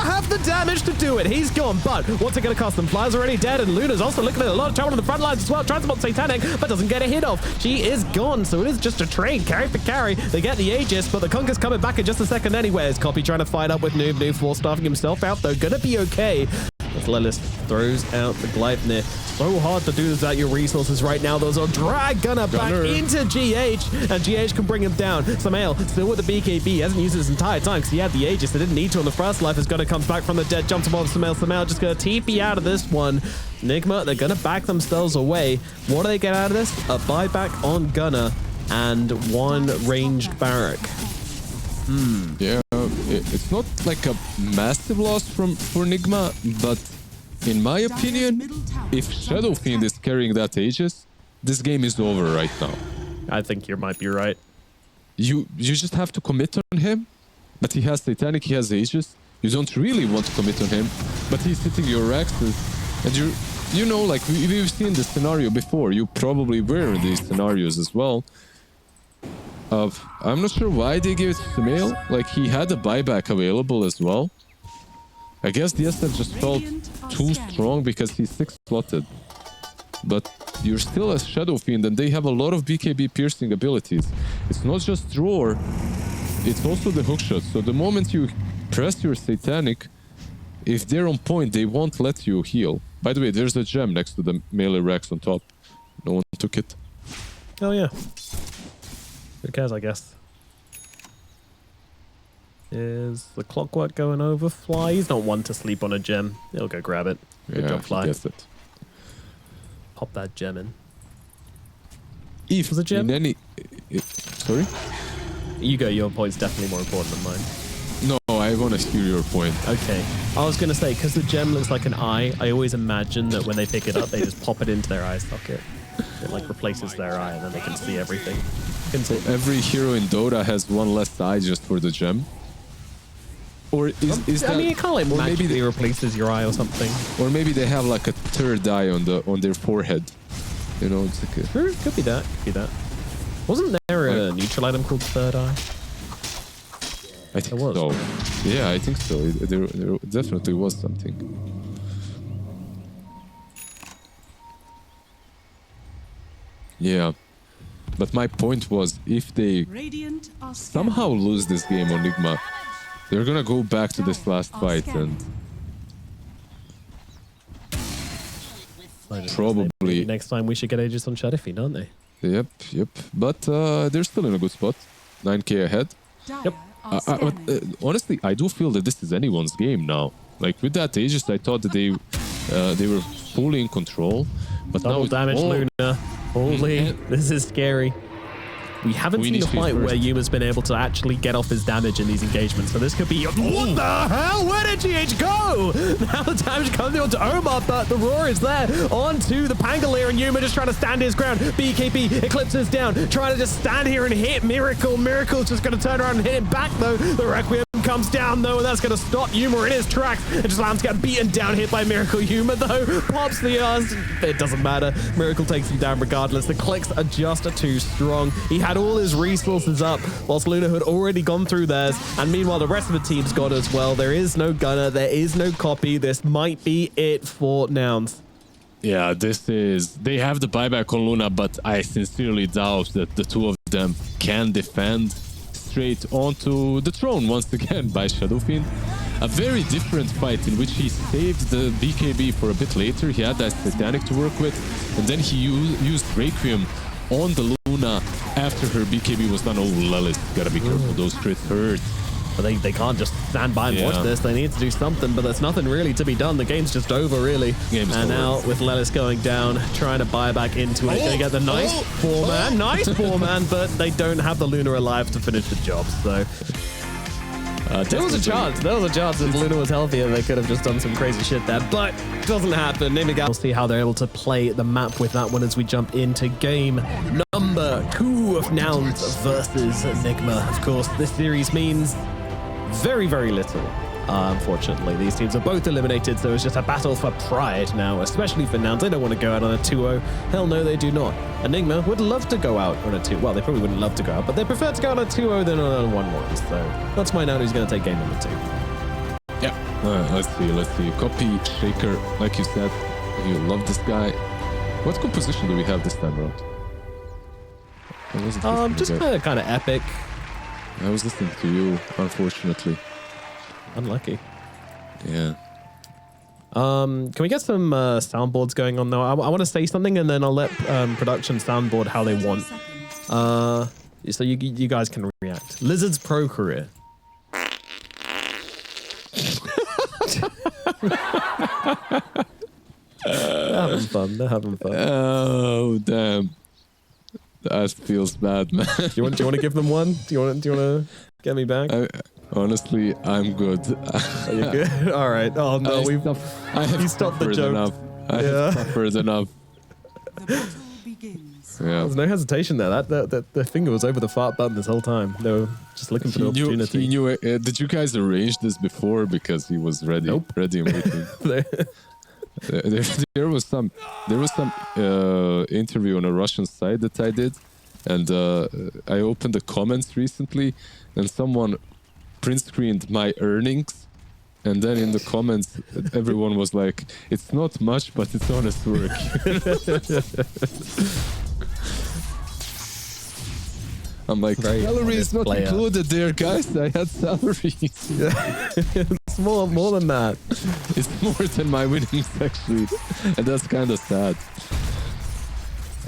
have the damage to do it. He's gone, but what's it going to cost them? Fly's already dead, and Luna's also looking at a lot of trouble on the front lines as well. Tries to spot Satanic, but doesn't get a hit off. She is gone, so it is just a trade, carry for carry. They get the Aegis, but the Conquer's coming back in just a second anyways. Copy trying to fight up with Noob. Noob force staffing himself out, though. Gonna be okay. As Lelis throws out the Gleipnir. So hard to do this without your resources right now. Those are drag Gunner back into GH, and GH can bring him down. Samael still with the BKB. He hasn't used it his entire time because he had the Aegis. They didn't need to on the first life as Gunner comes back from the dead. Jumps above Samael. Samael just going to TP out of this one. Nigma, they're going to back themselves away. What do they get out of this? A buyback on Gunner and one ranged barrack. Yeah, it's not like a massive loss for Nigma, but in my opinion, if Shadow Fiend is carrying that Aegis, this game is over right now. I think you might be right. You just have to commit on him, but he has Satanic, he has Aegis. You don't really want to commit on him, but he's hitting your Raxes, and you know, like we've seen this scenario before. You probably were in these scenarios as well. I'm not sure why they gave it to Samael. Like, he had a buyback available as well. I guess the SF just felt too strong because he's 6-slotted. But you're still a Shadow Fiend, and they have a lot of BKB piercing abilities. It's not just Roar, it's also the hookshot. So the moment you press your Satanic, if they're on point, they won't let you heal. By the way, there's a gem next to the melee Rex on top. No one took it. Oh yeah. Who cares, I guess. Is the clockwork going over? Fly, he's not one to sleep on a gem. He'll go grab it. Good job, Fly. He gets it. Pop that gem in. If was a gem? Sorry? You go, your point's definitely more important than mine. No, I want to hear your point. Okay. I was going to say, because the gem looks like an eye, I always imagine that when they pick it up, they just pop it into their eye socket. It like replaces their eye, and then they can see everything. So every hero in Dota has one less eye just for the gem? Or is that... I mean, it kind of like magically replaces your eye or something. Or maybe they have like a third eye on their forehead. You know, it's like a... Sure, could be that. Could be that. Wasn't there a neutral item called Third Eye? I think so. Yeah, I think so. There definitely was something. Yeah. But my point was, if they Radiant are somehow lose this game on Nigma, they're gonna go back to this last fight and probably... Next time we should get Aegis on Shadowfiend, aren't they? Yep. But they're still in a good spot. 9k ahead. Yep. Honestly, I do feel that this is anyone's game now. Like with that Aegis, I thought that they were fully in control. But Double now damage, Luna. Holy, this is scary. We haven't seen a fight where Yuma's been able to actually get off his damage in these engagements, so this could be... What the hell? Where did GH go? Now the damage comes onto Omar, but the roar is there. Onto the Pangolier, and Yuma just trying to stand his ground. BKB eclipses down, trying to just stand here and hit Miracle. Miracle's just going to turn around and hit him back, though. The Requiem comes down, though, and that's going to stop Yuma in his tracks. And just lands get beaten down, hit by Miracle. Yuma, though, pops the it doesn't matter. Miracle takes him down regardless. The clicks are just too strong. He had all his resources up, whilst Luna had already gone through theirs, and meanwhile the rest of the team's got as well. There is no gunner, there is no copy. This might be it for Nouns. Yeah, this is... They have the buyback on Luna, but I sincerely doubt that the two of them can defend straight onto the throne once again by Shadowfiend. A very different fight in which he saved the BKB for a bit later. He had that Satanic to work with, and then he used Requiem on the Luna after her BKB was done. Oh, Lelis, gotta be careful, those crits hurt. But they can't just stand by and watch this. They need to do something, but there's nothing really to be done. The game's just over, really. Now with Lelis going down, trying to buy back into it. Gonna get the nice 4-man, nice 4-man, but they don't have the Luna alive to finish the job, so... there was a chance. If Luna was healthier, they could have just done some crazy shit there, but it doesn't happen. We'll see how they're able to play the map with that one as we jump into game number 2 of Nouns versus Nigma. Of course, this series means very, very little. Unfortunately, these teams are both eliminated, so it's just a battle for pride now, especially for Nouns. They don't want to go out on a 2-0. Hell no, they do not. Enigma would love to go out on a 2. Well, they probably wouldn't love to go out, but they prefer to go on a 2-0 than on a 1-1. So let's find out who's going to take game number 2. Yeah. Let's see. Copy, Shaker, like you said, you love this guy. What composition do we have this time around? Just kind of epic. I was listening to you, unfortunately. Unlucky. Yeah. Can we get some soundboards going on though? I want to say something and then I'll let production soundboard how they want. So you guys can react. Lizard's pro career. They're having fun. Oh damn. That feels bad, man. Do you want to give them one? Do you want to get me back? Honestly, I'm good. Are you good? All right. Oh no, you stopped the joke. I have suffered enough. The battle begins. Yeah. There was no hesitation there. That the finger was over the fart button this whole time. They were just looking for the opportunity. He knew it. Did you guys arrange this before? Because he was ready. Nope. Ready and waiting. There was some interview on a Russian site that I did, and I opened the comments recently, and someone print screened my earnings, and then in the comments everyone was like, "It's not much, but it's honest work." I'm like, salary is not included there, guys. I had salaries. It's more than that. It's more than my winnings, actually. And that's kind of sad.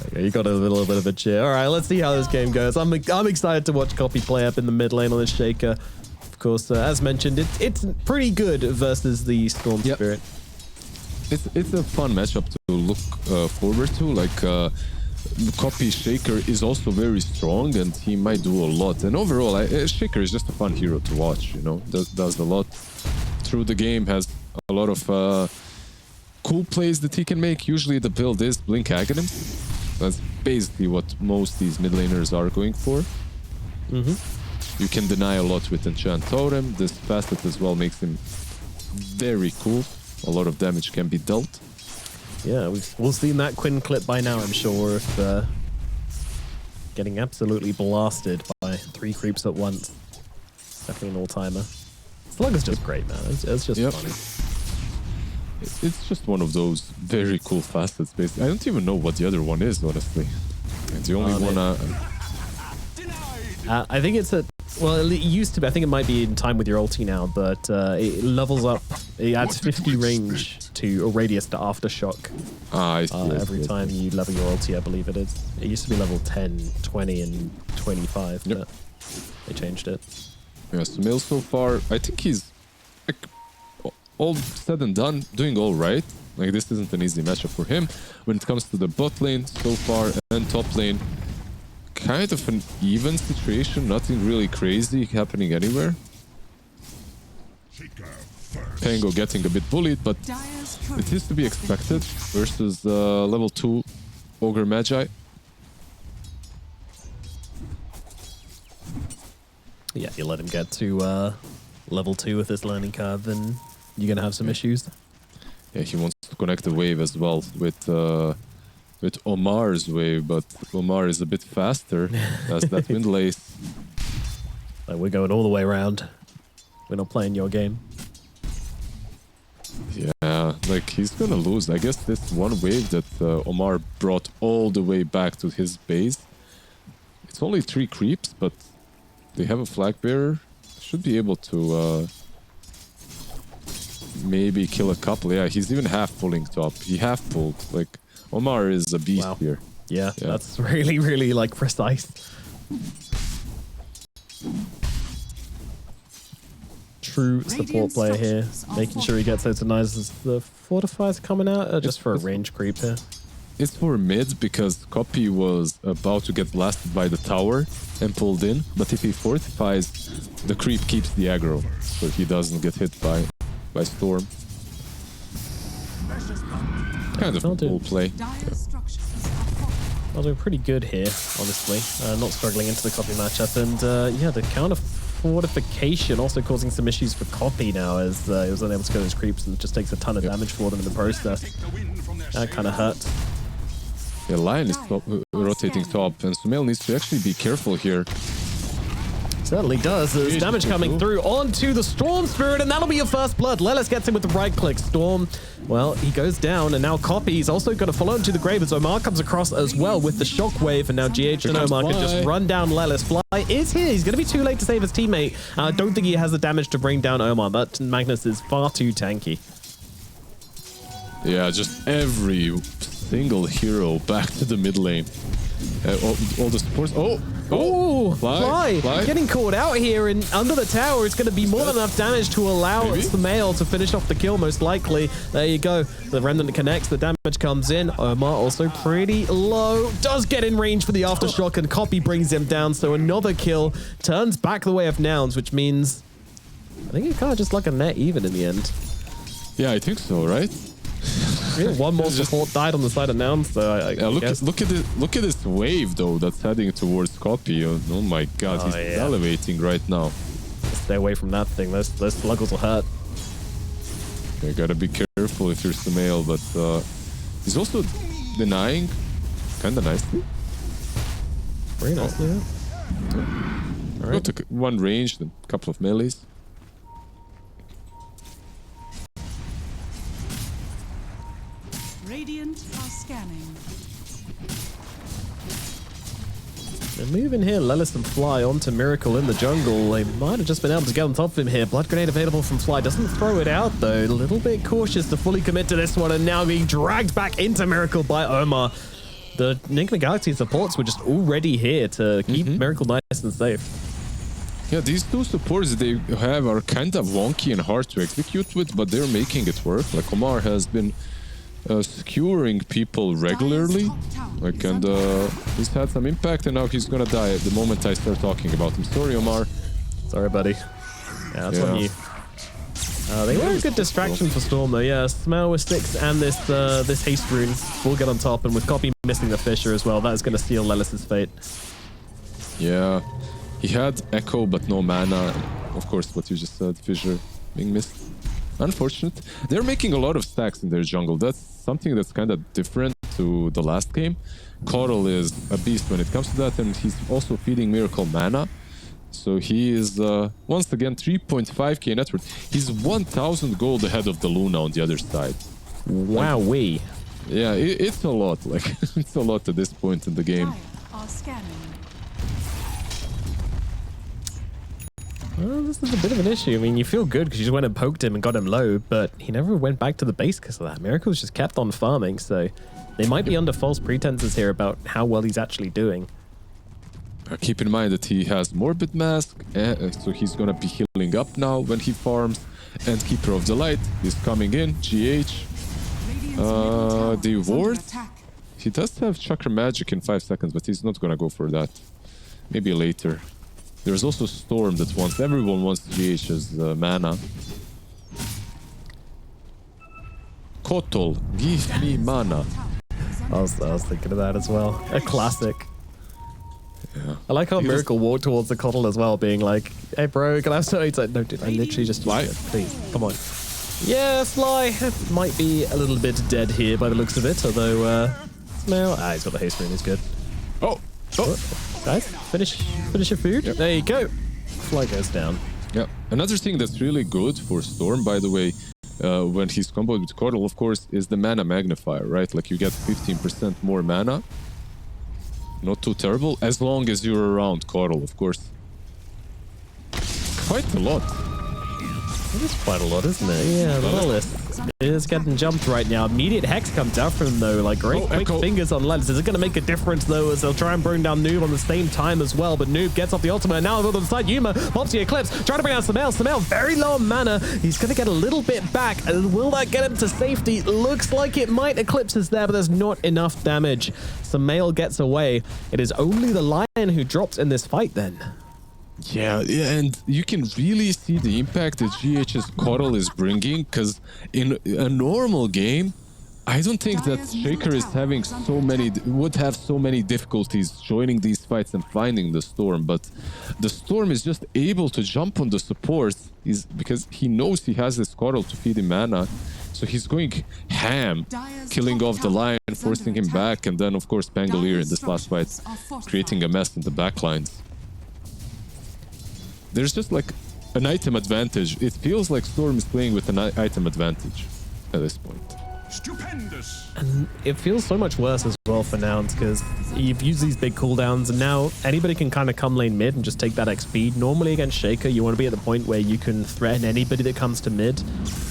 Okay, you got a little bit of a cheer. All right, let's see how this game goes. I'm excited to watch Copy play up in the mid lane on this Shaker. Of course, as mentioned, it's pretty good versus the Storm Spirit. It's a fun matchup to look forward to. Like, Copy Shaker is also very strong and he might do a lot. And overall, Shaker is just a fun hero to watch, you know, does a lot through the game, has a lot of cool plays that he can make. Usually the build is Blink Aghanim. That's basically what most these mid laners are going for. You can deny a lot with Enchant Totem. This facet as well makes him very cool. A lot of damage can be dealt. Yeah, we'll see that Quinn clip by now, I'm sure, if getting absolutely blasted by 3 creeps at once. Definitely an all-timer. Slug is just great, man. It's just funny. It's just one of those very cool facets, basically. I don't even know what the other one is, honestly. the only one... I think it's a... Well, it used to be. I think it might be in time with your ulti now, but it levels up. It adds 50 range to a radius to aftershock I see, every time you level your ulti, I believe it is. It used to be level 10, 20, and 25, but they changed it. Yeah, Sumail so far, I think he's, like, all said and done, doing all right. Like, this isn't an easy matchup for him. When it comes to the bot lane so far and top lane, kind of an even situation, nothing really crazy happening anywhere. Pango getting a bit bullied, but it is to be expected versus level 2 Ogre Magi. Yeah, if you let him get to level 2 with this learning curve, then you're going to have some issues. Yeah, he wants to connect the wave as well with Omar's wave, but Omar is a bit faster as that wind lace. Like, we're going all the way around. We're not playing your game. Yeah, like he's gonna lose. I guess this one wave that Omar brought all the way back to his base. It's only 3 creeps, but they have a flag bearer. Should be able to maybe kill a couple. Yeah, he's even half pulling top. He half pulled. Like, Omar is a beast here. Yeah, that's really, really, like, precise. True support player here, making sure he gets those denies as the fortifiers coming out, just for a range creep here. It's for mid because Copy was about to get blasted by the tower and pulled in, but if he fortifies, the creep keeps the aggro, so he doesn't get hit by Storm. Kind of a cool play. Well, doing pretty good here, honestly. Not struggling into the Copy matchup, and yeah, the counter fortification also causing some issues for Copy now, as he was unable to go to his creeps and it just takes a ton of damage for them in the process. That kind of hurt. Yeah, Lion is rotating top, and Sumail needs to actually be careful here. Certainly does. There's damage coming through onto the Storm Spirit, and that'll be your first blood. Lelis gets him with the right click. Storm, well, he goes down, and now Copy's also going to follow into the grave as Omar comes across as well with the shockwave, and now GH and Omar can just run down Lelis. Fly is here. He's going to be too late to save his teammate. I don't think he has the damage to bring down Omar, but Magnus is far too tanky. Yeah, just every single hero back to the mid lane. All the supports. Oh, Fly getting caught out here, and under the tower is going to be more than enough damage to allow Sumail to finish off the kill, most likely. There you go. The Remnant connects, the damage comes in. Omar also pretty low, does get in range for the aftershock, and Copy brings him down, so another kill turns back the way of nouns, which means I think it kind of just like a net even in the end. Yeah, I think so, right? Yeah, one more support died on the side of nouns, so I guess. Look at this wave though that's heading towards Copy. Oh my god, he's elevating right now. Stay away from that thing. Those sluggles will hurt. You gotta be careful if you're Sumail, but he's also denying kind of nicely. Very nicely, All right. Got one range, then a couple of melees. Radiant are scanning. They're moving here, Lelis and Fly onto Miracle in the jungle. They might have just been able to get on top of him here. Blood Grenade available from Fly. Doesn't throw it out, though. A little bit cautious to fully commit to this one, and now being dragged back into Miracle by Omar. The Nigma Galaxy supports were just already here to keep Miracle nice and safe. Yeah, these two supports they have are kind of wonky and hard to execute with, but they're making it work. Like, Omar has been skewering people regularly, like, and he's had some impact, and now he's gonna die the moment I start talking about him. Sorry, Omar. Sorry, buddy. Yeah, that's on you. They were a good distraction for Storm, though. Yeah, Smell with Sticks and this haste rune will get on top, and with Copy missing the Fissure as well, that is going to seal Lelis' fate. Yeah, he had Echo, but no mana. Of course, what you just said, Fissure being missed. Unfortunate. They're making a lot of stacks in their jungle. That's something that's kind of different to the last game. Coral is a beast when it comes to that, and he's also feeding Miracle mana. So he is, once again, 3.5k net worth. He's 1,000 gold ahead of the Luna on the other side. Wowee. Yeah, it's a lot. Like, it's a lot at this point in the game. are scanning. Well, this is a bit of an issue. I mean, you feel good because you just went and poked him and got him low, but he never went back to the base because of that. Miracle's just kept on farming, so they might be under false pretenses here about how well he's actually doing. Keep in mind that he has Morbid Mask, so he's gonna be healing up now when he farms. And Keeper of the Light is coming in, GH. The ward? He does have Chakra Magic in 5 seconds, but he's not gonna go for that. Maybe later. There's also Storm that wants... Everyone wants GH as mana. Kotl, give me mana. I was thinking of that as well. A classic. Yeah. I like how Miracle walked towards the Kotl as well, being like, hey bro, can I have something? He's like, no dude, I literally just Sly? please, come on. Yeah, Sly might be a little bit dead here by the looks of it, although Smell. He's got the haste rune, he's good. Oh! Guys, finish your food. Yep. There you go. Fly goes down. Yeah. Another thing that's really good for Storm, by the way, when he's comboed with Kotl, of course, is the mana magnifier, right? Like you get 15% more mana. Not too terrible, as long as you're around Kotl, of course. Quite a lot. It is quite a lot, isn't it? Yeah, Lilith is getting jumped right now. Immediate Hex comes out from him, though. Like, great quick fingers on Lilith. Is it going to make a difference, though, as they'll try and bring down Noob on the same time as well? But Noob gets off the ultimate. And now over the side, Yuma pops the Eclipse, trying to bring down Samel. Samel, very low on mana. He's going to get a little bit back. Will that get him to safety? Looks like it might. Eclipse is there, but there's not enough damage. Samel gets away. It is only the Lion who drops in this fight, then. Yeah, and you can really see the impact that GH's Kotl is bringing, because in a normal game, I don't think that Shaker is having would have so many difficulties joining these fights and finding the Storm, but the Storm is just able to jump on the support because he knows he has this Kotl to feed him mana, so he's going ham, killing off the Lion, forcing him back, and then of course Pangolier in this last fight, creating a mess in the backlines. There's just like an item advantage. It feels like Storm is playing with an item advantage at this point. Stupendous. And it feels so much worse as well for Nouns, because you've used these big cooldowns and now anybody can kind of come lane mid and just take that XP. Normally against Shaker, you want to be at the point where you can threaten anybody that comes to mid.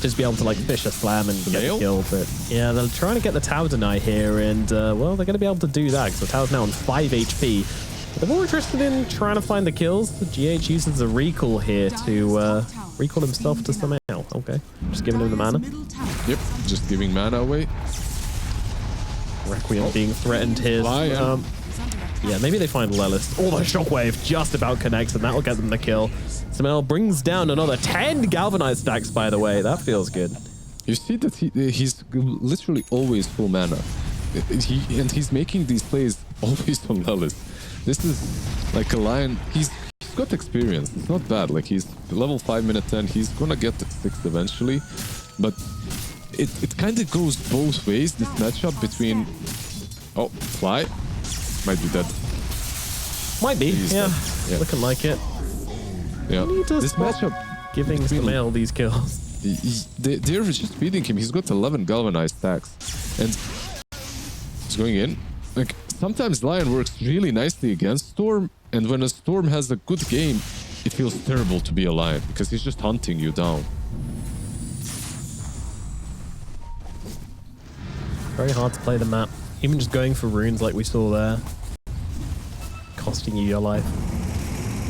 Just be able to like fish a slam and get the kill. But yeah, they're trying to get the tower deny here, and well, they're going to be able to do that because the tower's now on 5 HP. They're more interested in trying to find the kills. The GH uses a recall here to recall himself to Samel. Okay, just giving him the mana. Yep, just giving mana away. Requiem being threatened here. Yeah, maybe they find Lilith. Oh, the shockwave just about connects, and that'll get them the kill. Samel brings down another 10 galvanized stacks, by the way. That feels good. You see that he's literally always full mana. He's making these plays always on Lilith. This is like a Lion. He's got experience. It's not bad. Like he's level 5, minute 10. He's gonna get to 6 eventually. But it kind of goes both ways. This matchup between Fly might be dead. Might be. Yeah. Looking like it. Yeah. This matchup giving Samel these kills. They're just feeding him. He's got 11 galvanized stacks, and he's going in. Like sometimes Lion works really nicely against Storm, and when a Storm has a good game, it feels terrible to be a Lion because he's just hunting you down. Very hard to play the map. Even just going for runes like we saw there, costing you your life.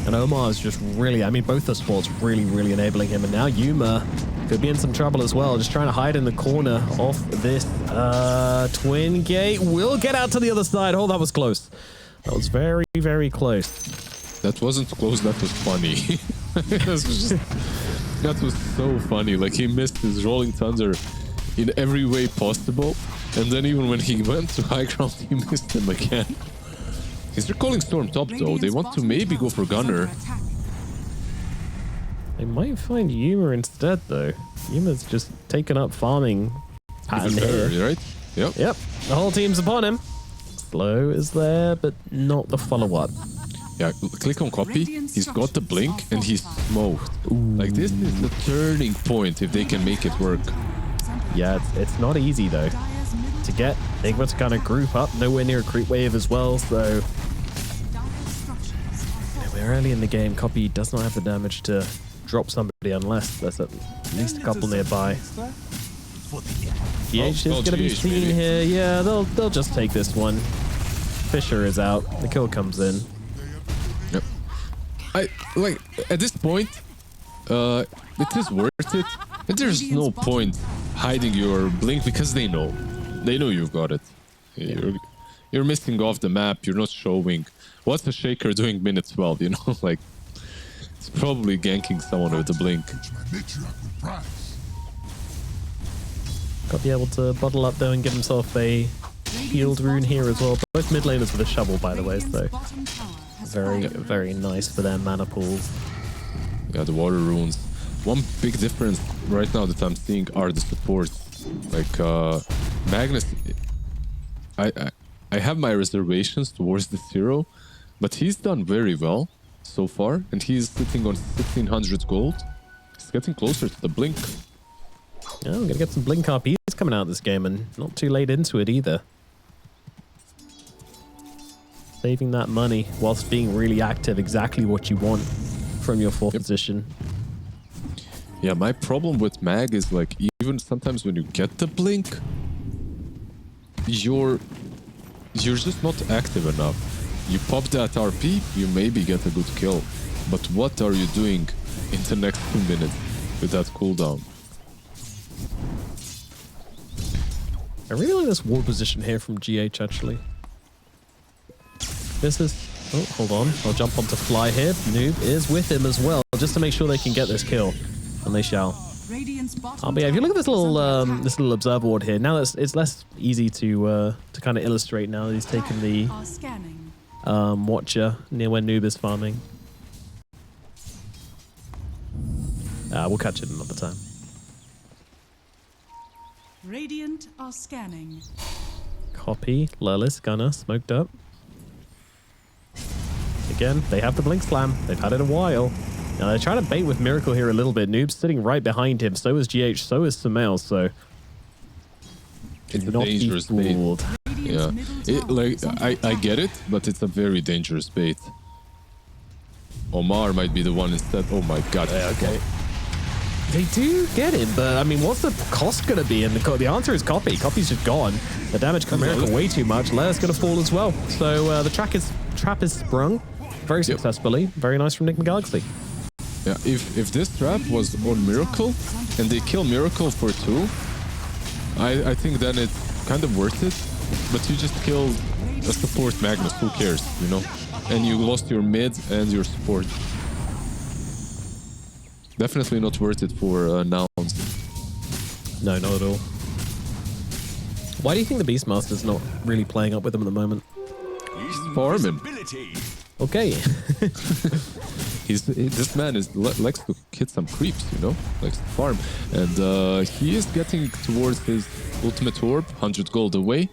And Omar is just really, I mean, both the sports really enabling him. And now Yuma could be in some trouble as well, just trying to hide in the corner of this twin gate. Will get out to the other side. Oh, that was close. That was very close. That wasn't close, that was funny. That was so funny. Like he missed his Rolling Thunder in every way possible. And then even when he went to high ground, he missed him again. He's recalling Storm top though. They want to maybe go for Gunner. They might find Yuma instead though. Yuma's just taken up farming pattern here. Right? Yep. The whole team's upon him. Slow is there, but not the follow-up. Yeah, click on copy. He's got the blink and he's smoked. Like this is the turning point if they can make it work. Yeah, it's not easy though. To get Nigma to kind of group up, nowhere near a creep wave as well, so we're early in the game. Copy does not have the damage to drop somebody unless there's at least a couple nearby. GH is going to be GH, seen maybe. here. Yeah, they'll just take this one. Fisher is out. The kill comes in. Yep. Like at this point, it is worth it. And there's no point hiding your blink because they know you've got it. You're missing off the map. You're not showing. What's a shaker doing minute 12? You know, like it's probably ganking someone with the blink. Got to be able to bottle up though and give himself a healed rune here as well. Both mid laners with a shovel, by the way, so very, very nice for their mana pools. Yeah, the water runes. One big difference right now that I'm seeing are the supports. Like Magnus, I have my reservations towards the hero, but he's done very well so far, and he's sitting on 1600 gold. He's getting closer to the blink. Yeah, I'm gonna get some blink RPs coming out this game, and not too late into it either. Saving that money whilst being really active, exactly what you want from your fourth position. Yeah, my problem with Mag is like even sometimes when you get the blink, you're just not active enough. You pop that RP, you maybe get a good kill, but what are you doing in the next 2 minutes with that cooldown? I really like this ward position here from GH actually. This is... Oh, hold on. I'll jump onto Fly here. Noob is with him as well, just to make sure they can get this kill. And they shall. But yeah, if you look at this little observer ward here, now it's less easy to kind of illustrate now that he's taken the Watcher near where Noob is farming. We'll catch it another time. Radiant are scanning. Copy. Lurlis, Gunner, smoked up. Again, they have the Blink Slam. They've had it a while. Now they're trying to bait with Miracle here a little bit. Noob's sitting right behind him. So is GH. So is Sumail. So It's a dangerous bait. Yeah, I get it, but it's a very dangerous bait. Omar might be the one instead. Oh my god. Yeah, okay. They do get him, but I mean, what's the cost going to be? And the answer is Copy. Copy's just gone. The damage from Miracle way too much. Leia's going to fall as well. So the trap is sprung very successfully. Very nice from Nigma Galaxy. Yeah, if this trap was on Miracle and they kill Miracle for 2, I think then it's kind of worth it. But you just killed a support Magnus, who cares, you know? And you lost your mid and your support. Definitely not worth it for nouns. No, not at all. Why do you think the Beastmaster's not really playing up with them at the moment? He's farming. Okay. This man likes to hit some creeps, you know, likes to farm, and he is getting towards his ultimate orb, 100 gold away.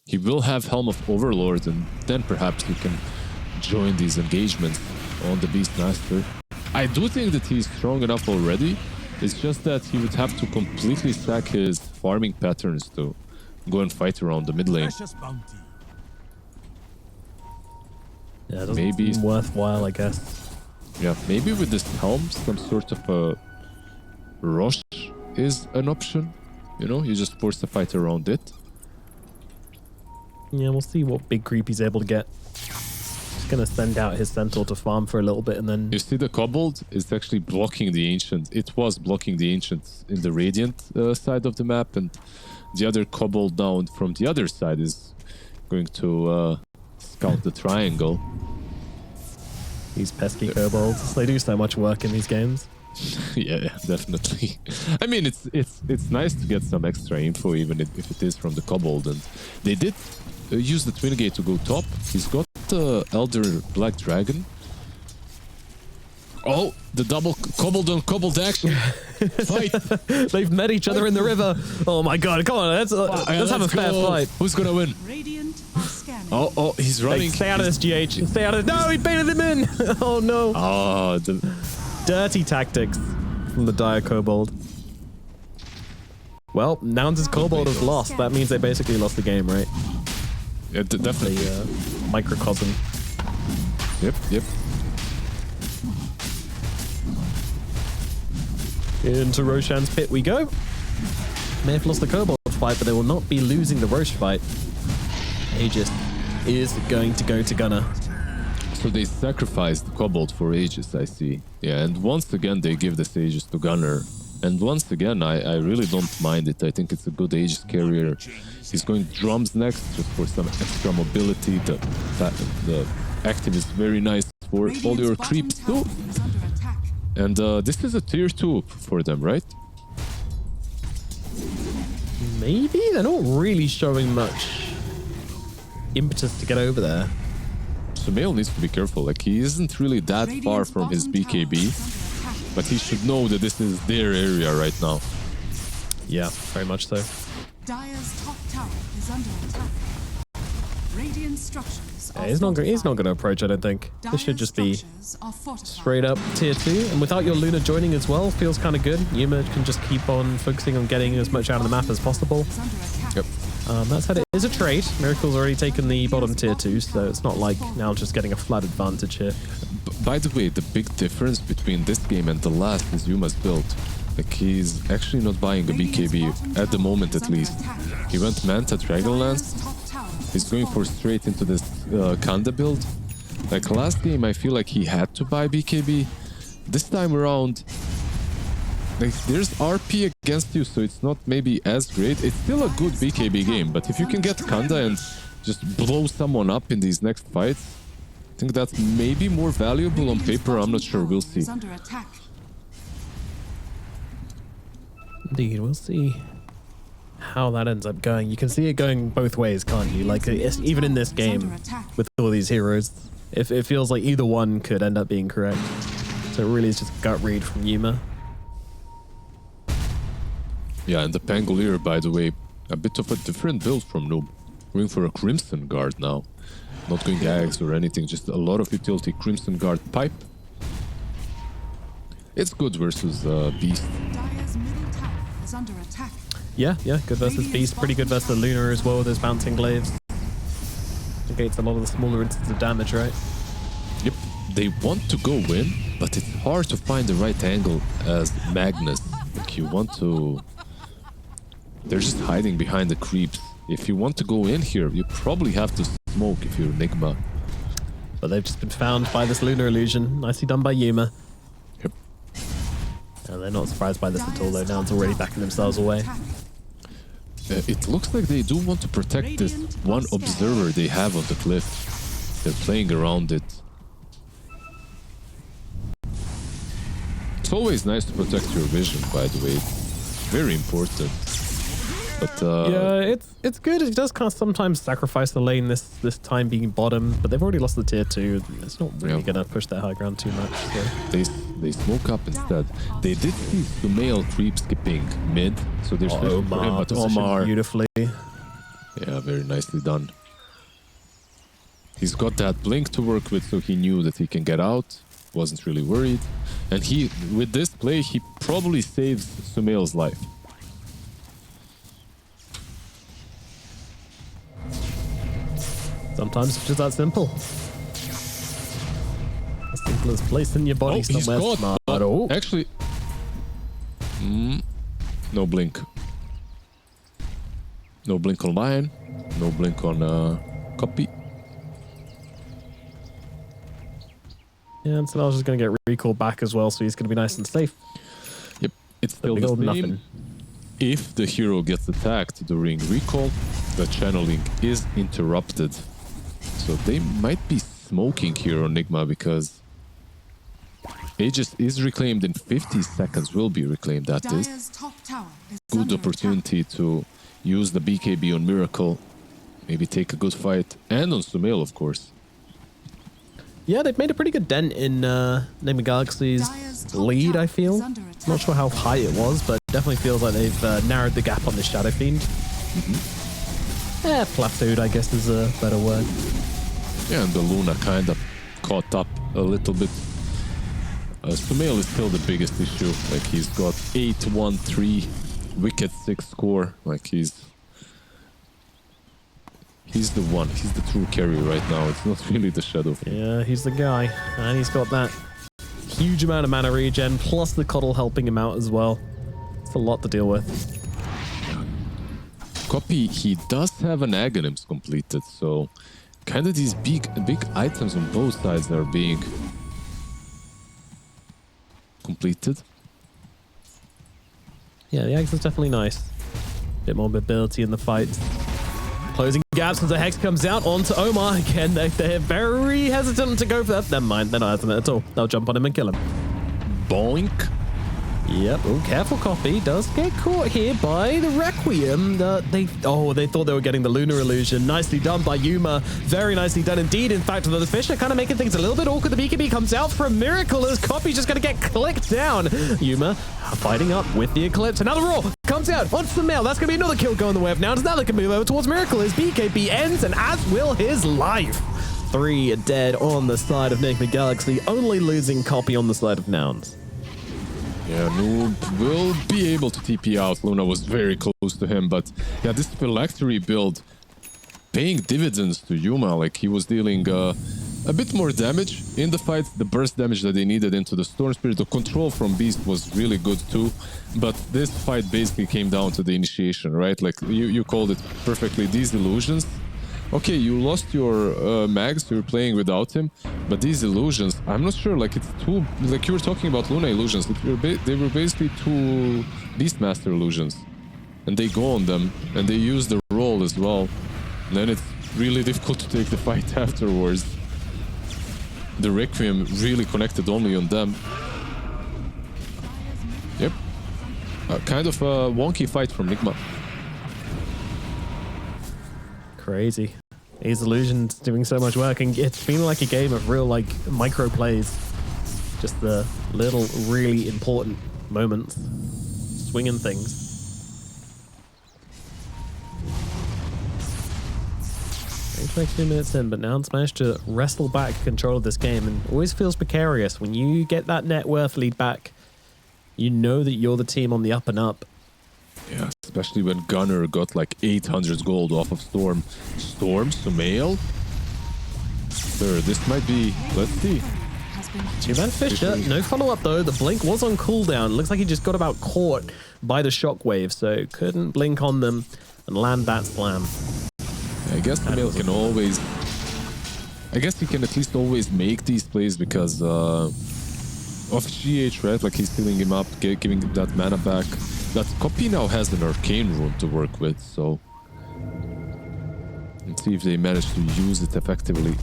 He will have Helm of Overlord, and then perhaps he can join these engagements on the Beastmaster. I do think that he's strong enough already. It's just that he would have to completely sack his farming patterns to go and fight around the mid lane. Yeah, it doesn't Maybe seem worthwhile, I guess. Yeah, maybe with this helm, some sort of a rush is an option. You know, you just force the fight around it. Yeah, we'll see what big creep he's able to get. Just gonna send out his Centaur to farm for a little bit and then... You see the Kobold is actually blocking the Ancient. It was blocking the Ancient in the Radiant side of the map, and the other Kobold down from the other side is going to scout the triangle. These pesky kobolds. They do so much work in these games. Yeah, definitely. I mean, it's nice to get some extra info, even if it is from the Kobold. And they did use the Twin Gate to go top. He's got the Elder Black Dragon. Oh, the double Kobold on Kobold action. Fight. They've met each other in the river. Oh my god, come on, let's have a fair fight. Who's gonna win? Radiant are scanning. Oh, he's running. Stay out of this, GH. Stay out of this. No, he baited him in. Oh no. Oh, the dirty tactics from the Dire Kobold. Well, Nouns' Kobold has lost. That means they basically lost the game, right? Yeah, definitely. Microcosm. Yep. Into Roshan's pit we go. May have lost the Kobold fight, but they will not be losing the Rosh fight. Aegis is going to go to Gunner. So they sacrificed Kobold for Aegis, I see. Yeah, and once again they give this Aegis to Gunner. And once again, I really don't mind it. I think it's a good Aegis carrier. He's going drums next, just for some extra mobility. The active is very nice for all your creeps too. And this is a tier 2 for them, right? Maybe? They're not really showing much impetus to get over there. Sumail needs to be careful. Like, he isn't really that far from his BKB, but he should know that this is their area right now. Yeah, very much so. Dire's top tower is under attack. Radiant structures Yeah, he's not going to approach, I don't think. This should just be straight up tier 2. And without your Luna joining as well, feels kind of good. Yuma can just keep on focusing on getting as much out of the map as possible. Yep. That said, it is a trade. Miracle's already taken the bottom tier 2, so it's not like now just getting a flat advantage here. By the way, the big difference between this game and the last is Yuma's build. Like, he's actually not buying a BKB, at the moment at least. He went Manta Dragonlance. He's going for straight into this Kanda build. Like, last game I feel like he had to buy BKB. This time around, like, there's RP against you, so it's not maybe as great. It's still a good BKB game, but if you can get Kanda and just blow someone up in these next fights, I think that's maybe more valuable on paper. I'm not sure. We'll see. Indeed, we'll see how that ends up going. You can see it going both ways, can't you? Like, even in this game, with all these heroes, it feels like either one could end up being correct. So it really is just a gut read from Yuma. Yeah, and the Pangolier, by the way, a bit of a different build from Noob. Going for a Crimson Guard now. Not going Ags or anything, just a lot of utility. Crimson Guard Pipe. It's good versus Beast. Dire's middle tower is under attack. Yeah, good versus Beast. Pretty good versus Luna as well with those bouncing glaives. Negates a lot of the smaller instances of damage, right? Yep. They want to go in, but it's hard to find the right angle as Magnus. Like, you want to... They're just hiding behind the creeps. If you want to go in here, you probably have to smoke if you're Nigma. But they've just been found by this Lunar Illusion. Nicely done by Yuma. Yep. And they're not surprised by this at all, though. Now it's already backing themselves away. It looks like they do want to protect this one observer they have on the cliff. They're playing around it. It's always nice to protect your vision, by the way. It's very important. But yeah, it's good. It does kind of sometimes sacrifice the lane this time being bottom, but they've already lost the tier 2. It's not really going to push that high ground too much. So. They smoke up instead. They did see Sumail creep skipping mid, so there's for him, but Omar beautifully. Yeah, very nicely done. He's got that blink to work with, so he knew that he can get out. Wasn't really worried, and with this play he probably saves Sumail's life. Sometimes it's just that simple. As simple as placing your body somewhere smart. Oh, actually, no blink. No blink on Lion. No blink on Copy. Yeah, and Sonal's just going to get recalled back as well, so he's going to be nice and safe. Yep, it's still the same. Nothing. If the hero gets attacked during recall, the channeling is interrupted. So they might be smoking here on Nigma because Aegis is reclaimed in 50 seconds, will be reclaimed, that is. Good opportunity to use the BKB on Miracle, maybe take a good fight, and on Sumail, of course. Yeah, they've made a pretty good dent in Nigma Galaxy's lead, I feel. Not sure how high it was, but it definitely feels like they've narrowed the gap on the Shadow Fiend. Plateaued, I guess is a better word. Yeah, and the Luna kind of caught up a little bit. Sumail is still the biggest issue. Like, he's got 8-1-3, Wicked 6 score. Like, he's the one. He's the true carry right now. It's not really the Shadow Fiend. Yeah, he's the guy. And he's got that huge amount of mana regen, plus the Coddle helping him out as well. It's a lot to deal with. Copy, he does have an Aghanims completed, so kind of these big items on both sides are being completed. Yeah, the Axe is definitely nice. Bit more mobility in the fights. Closing gaps as the Hex comes out onto Omar. Again, they're very hesitant to go for that. Never mind, they're not hesitant at all. They'll jump on him and kill him. Boink. Yep. Oh, careful, Copy. Does get caught here by the Requiem. They thought they were getting the Lunar Illusion. Nicely done by Yuma. Very nicely done indeed. In fact, the fish are kind of making things a little bit awkward. The BKB comes out for a miracle as Copy's just going to get clicked down. Yuma fighting up with the Eclipse. Another roll comes out onto the mail. That's going to be another kill going the way of Nouns. Now they can move over towards Miracle as BKB ends, and as will his life. 3 dead on the side of Nigma Galaxy, only losing Copy on the side of Nouns. Yeah, Noob will be able to TP out. Luna was very close to him, but yeah, this phylactery build paying dividends to Yuma. Like, he was dealing a bit more damage in the fight, the burst damage that they needed into the Storm Spirit. The control from Beast was really good too, but this fight basically came down to the initiation, right? Like, you called it perfectly, these illusions. Okay, you lost your mags, so you're playing without him, but these illusions, I'm not sure, like, it's too, like you were talking about Luna illusions, they were basically 2 Beastmaster illusions, and they go on them, and they use the roll as well, and then it's really difficult to take the fight afterwards. The Requiem really connected only on them. Yep. Kind of a wonky fight from Nigma. Crazy. These illusions doing so much work, and it's been like a game of real, like, micro plays. Just the little really important moments. Swinging things. Like 2 minutes in, but Nouns managed to wrestle back control of this game, and always feels precarious when you get that net worth lead back. You know that you're the team on the up and up. Yeah, especially when Gunner got like 800 gold off of Storm. Storm, Sumail? Sure, this might be... Let's see. Two-man Fisher, no follow-up though. The blink was on cooldown. Looks like he just got about caught by the shockwave, so couldn't blink on them and land that slam. I guess Sumail can always... I guess he can at least always make these plays because of GH, right? Like, he's healing him up, giving him that mana back. That Copy now has an Arcane Rune to work with, so... Let's see if they manage to use it effectively.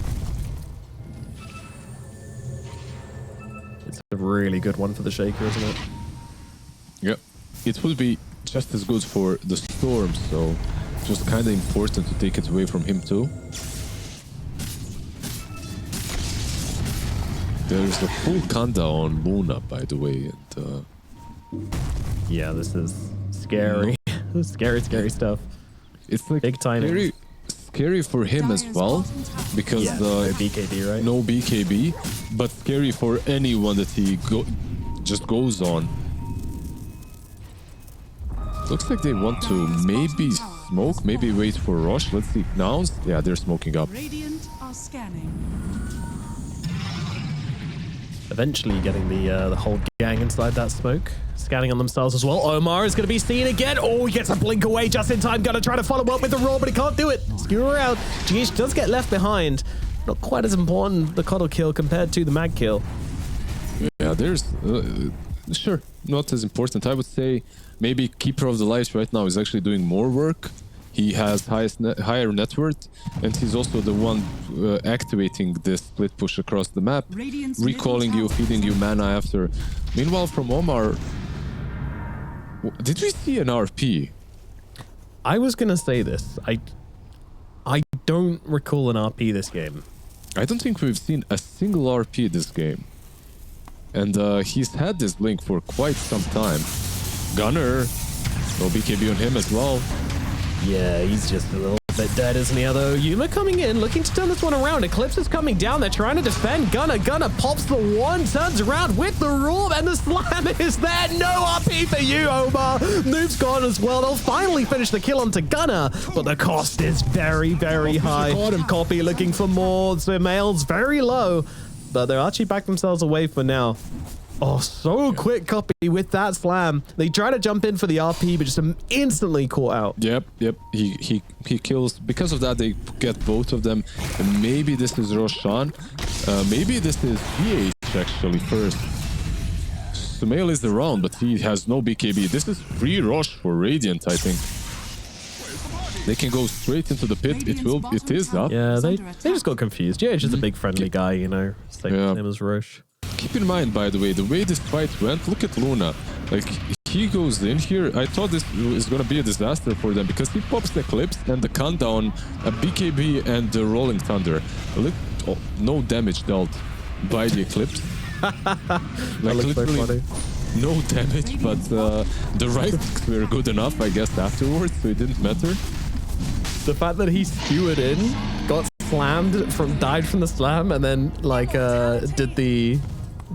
It's a really good one for the Shaker, isn't it? Yep. It would be just as good for the Storm, so it was kind of important to take it away from him too. There's a full Kanda on Luna, by the way, and yeah, this is scary. Scary stuff. It's like big timing. Scary for him as well, because no BKB, right? No BKB, but scary for anyone that he just goes on. Looks like they want to maybe smoke, maybe wait for Rosh. Let's see. Nouns? Yeah, they're smoking up. Radiant are scanning. Eventually getting the whole gang inside that smoke. Scanning on themselves as well. Omar is going to be seen again. Oh, he gets a blink away just in time. Gonna try to follow up with the roll, but he can't do it. Skewer out. GH does get left behind. Not quite as important, the Coddle kill compared to the Mag kill. Yeah, there's... sure, not as important. I would say maybe Keeper of the Light right now is actually doing more work. He has higher net worth, and he's also the one activating this split push across the map, recalling you, feeding you mana after. Meanwhile, from Omar, did we see an RP? I was gonna say this. I don't recall an RP this game. I don't think we've seen a single RP this game. And he's had this blink for quite some time. Gunner, no BKB on him as well. Yeah, he's just a little bit dead, isn't he? Although Yuma coming in, looking to turn this one around. Eclipse is coming down. They're trying to defend. Gunner pops the one, turns around with the Roar, and the slam is there. No RP for you, Omar. Noob's gone as well. They'll finally finish the kill onto Gunner, but the cost is very, very high. Copy looking for more. So Mail's very low. but they're actually backed themselves away for now. Oh, so quick copy with that slam. They try to jump in for the RP, but just instantly caught out. Yep. He kills. Because of that, they get both of them. And maybe this is Roshan. Maybe this is GH actually first. Sumail is around, but he has no BKB. This is free Rosh for Radiant, I think. They can go straight into the pit. It is up. Yeah, they just got confused. GH is a big friendly guy, you know. Same as Rosh. Keep in mind, by the way this fight went, look at Luna. Like, he goes in here. I thought this is going to be a disaster for them because he pops the Eclipse and the countdown, a BKB and the Rolling Thunder. Look, no damage dealt by the Eclipse. Like, literally no damage, but the right clicks were good enough, I guess, afterwards, so it didn't matter. The fact that he skewered in, got slammed died from the slam, and then like did the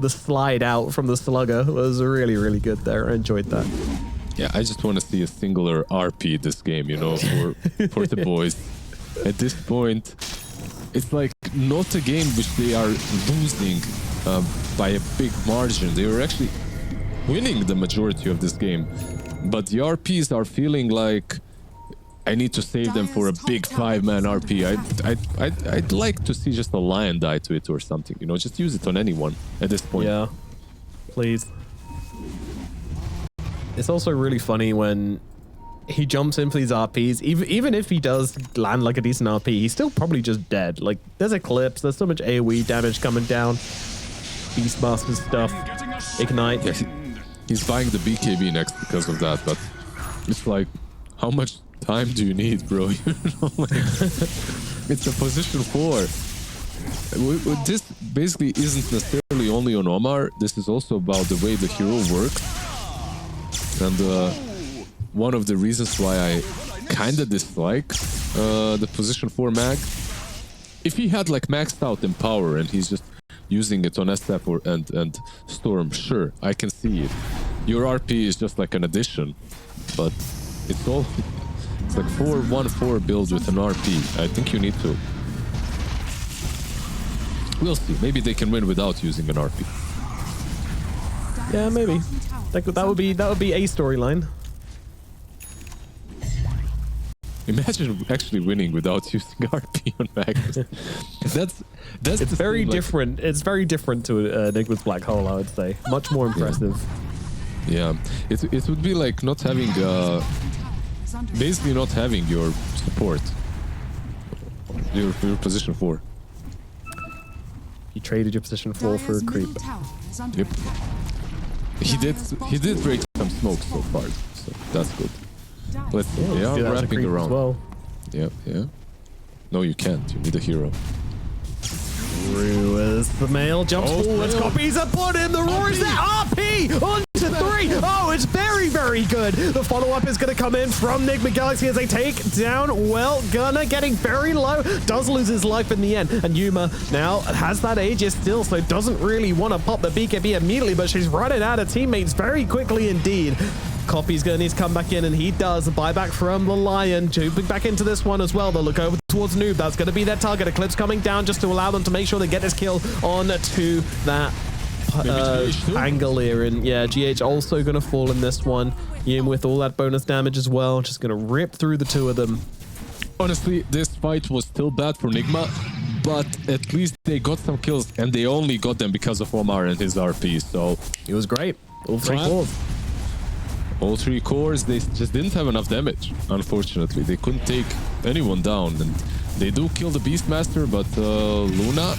slide out from the slugger was really, really good there. I enjoyed that. Yeah, I just want to see a singular RP this game, you know, for the boys. At this point, it's like not a game which they are losing by a big margin. They were actually winning the majority of this game, but the RPs are feeling like I need to save them for a big 5-man RP. I'd like to see just a lion die to it or something, you know, just use it on anyone at this point. Yeah, please. It's also really funny when he jumps in for these RPs. Even if he does land like a decent RP, he's still probably just dead. Like, there's Eclipse, there's so much AoE damage coming down. Beastmaster stuff, Ignite. Yeah, he's buying the BKB next because of that, but it's like, how much time do you need, bro? You know, like, it's a position 4. This basically isn't necessarily only on Omar. This is also about the way the hero works. And one of the reasons why I kind of dislike the position 4 mag, if he had like maxed out in power and he's just using it on SF and Storm, sure, I can see it. Your RP is just like an addition, but it's like 4-1-4 build with an RP. I think you need to. We'll see. Maybe they can win without using an RP. Yeah, maybe. That would be a storyline. Imagine actually winning without using RP on Magnus. That's It's very different. It's very different to Nigma's Black Hole, I would say. Much more impressive. Yeah, it would be like not having basically not having your support, your position 4. You traded your position 4 for a creep. Yep. He did break some smoke so far, so that's good. Let's see. They are wrapping around. Well. Yeah. No, you can't. You need a hero. Through as the male jumps forwards, copies a put in, the roar is there, RP on to 3. Oh, it's very, very good. The follow-up is going to come in from Nigma Galaxy as they take down, well, Gunner getting very low, does lose his life in the end, and Yuma now has that Aegis still, so doesn't really want to pop the BKB immediately, but she's running out of teammates very quickly indeed. Copy's going to need to come back in, and he does. A buyback from the Lion. Jumping back into this one as well. They'll look over towards Noob. That's going to be their target. Eclipse coming down just to allow them to make sure they get this kill on to that angle here. And yeah, GH also going to fall in this one. Yim with all that bonus damage as well. Just going to rip through the two of them. Honestly, this fight was still bad for Nigma, but at least they got some kills, and they only got them because of Omar and his RP, so... It was great. All 3 cores. All 3 cores, they just didn't have enough damage, unfortunately. They couldn't take anyone down, and they do kill the Beastmaster, but Luna...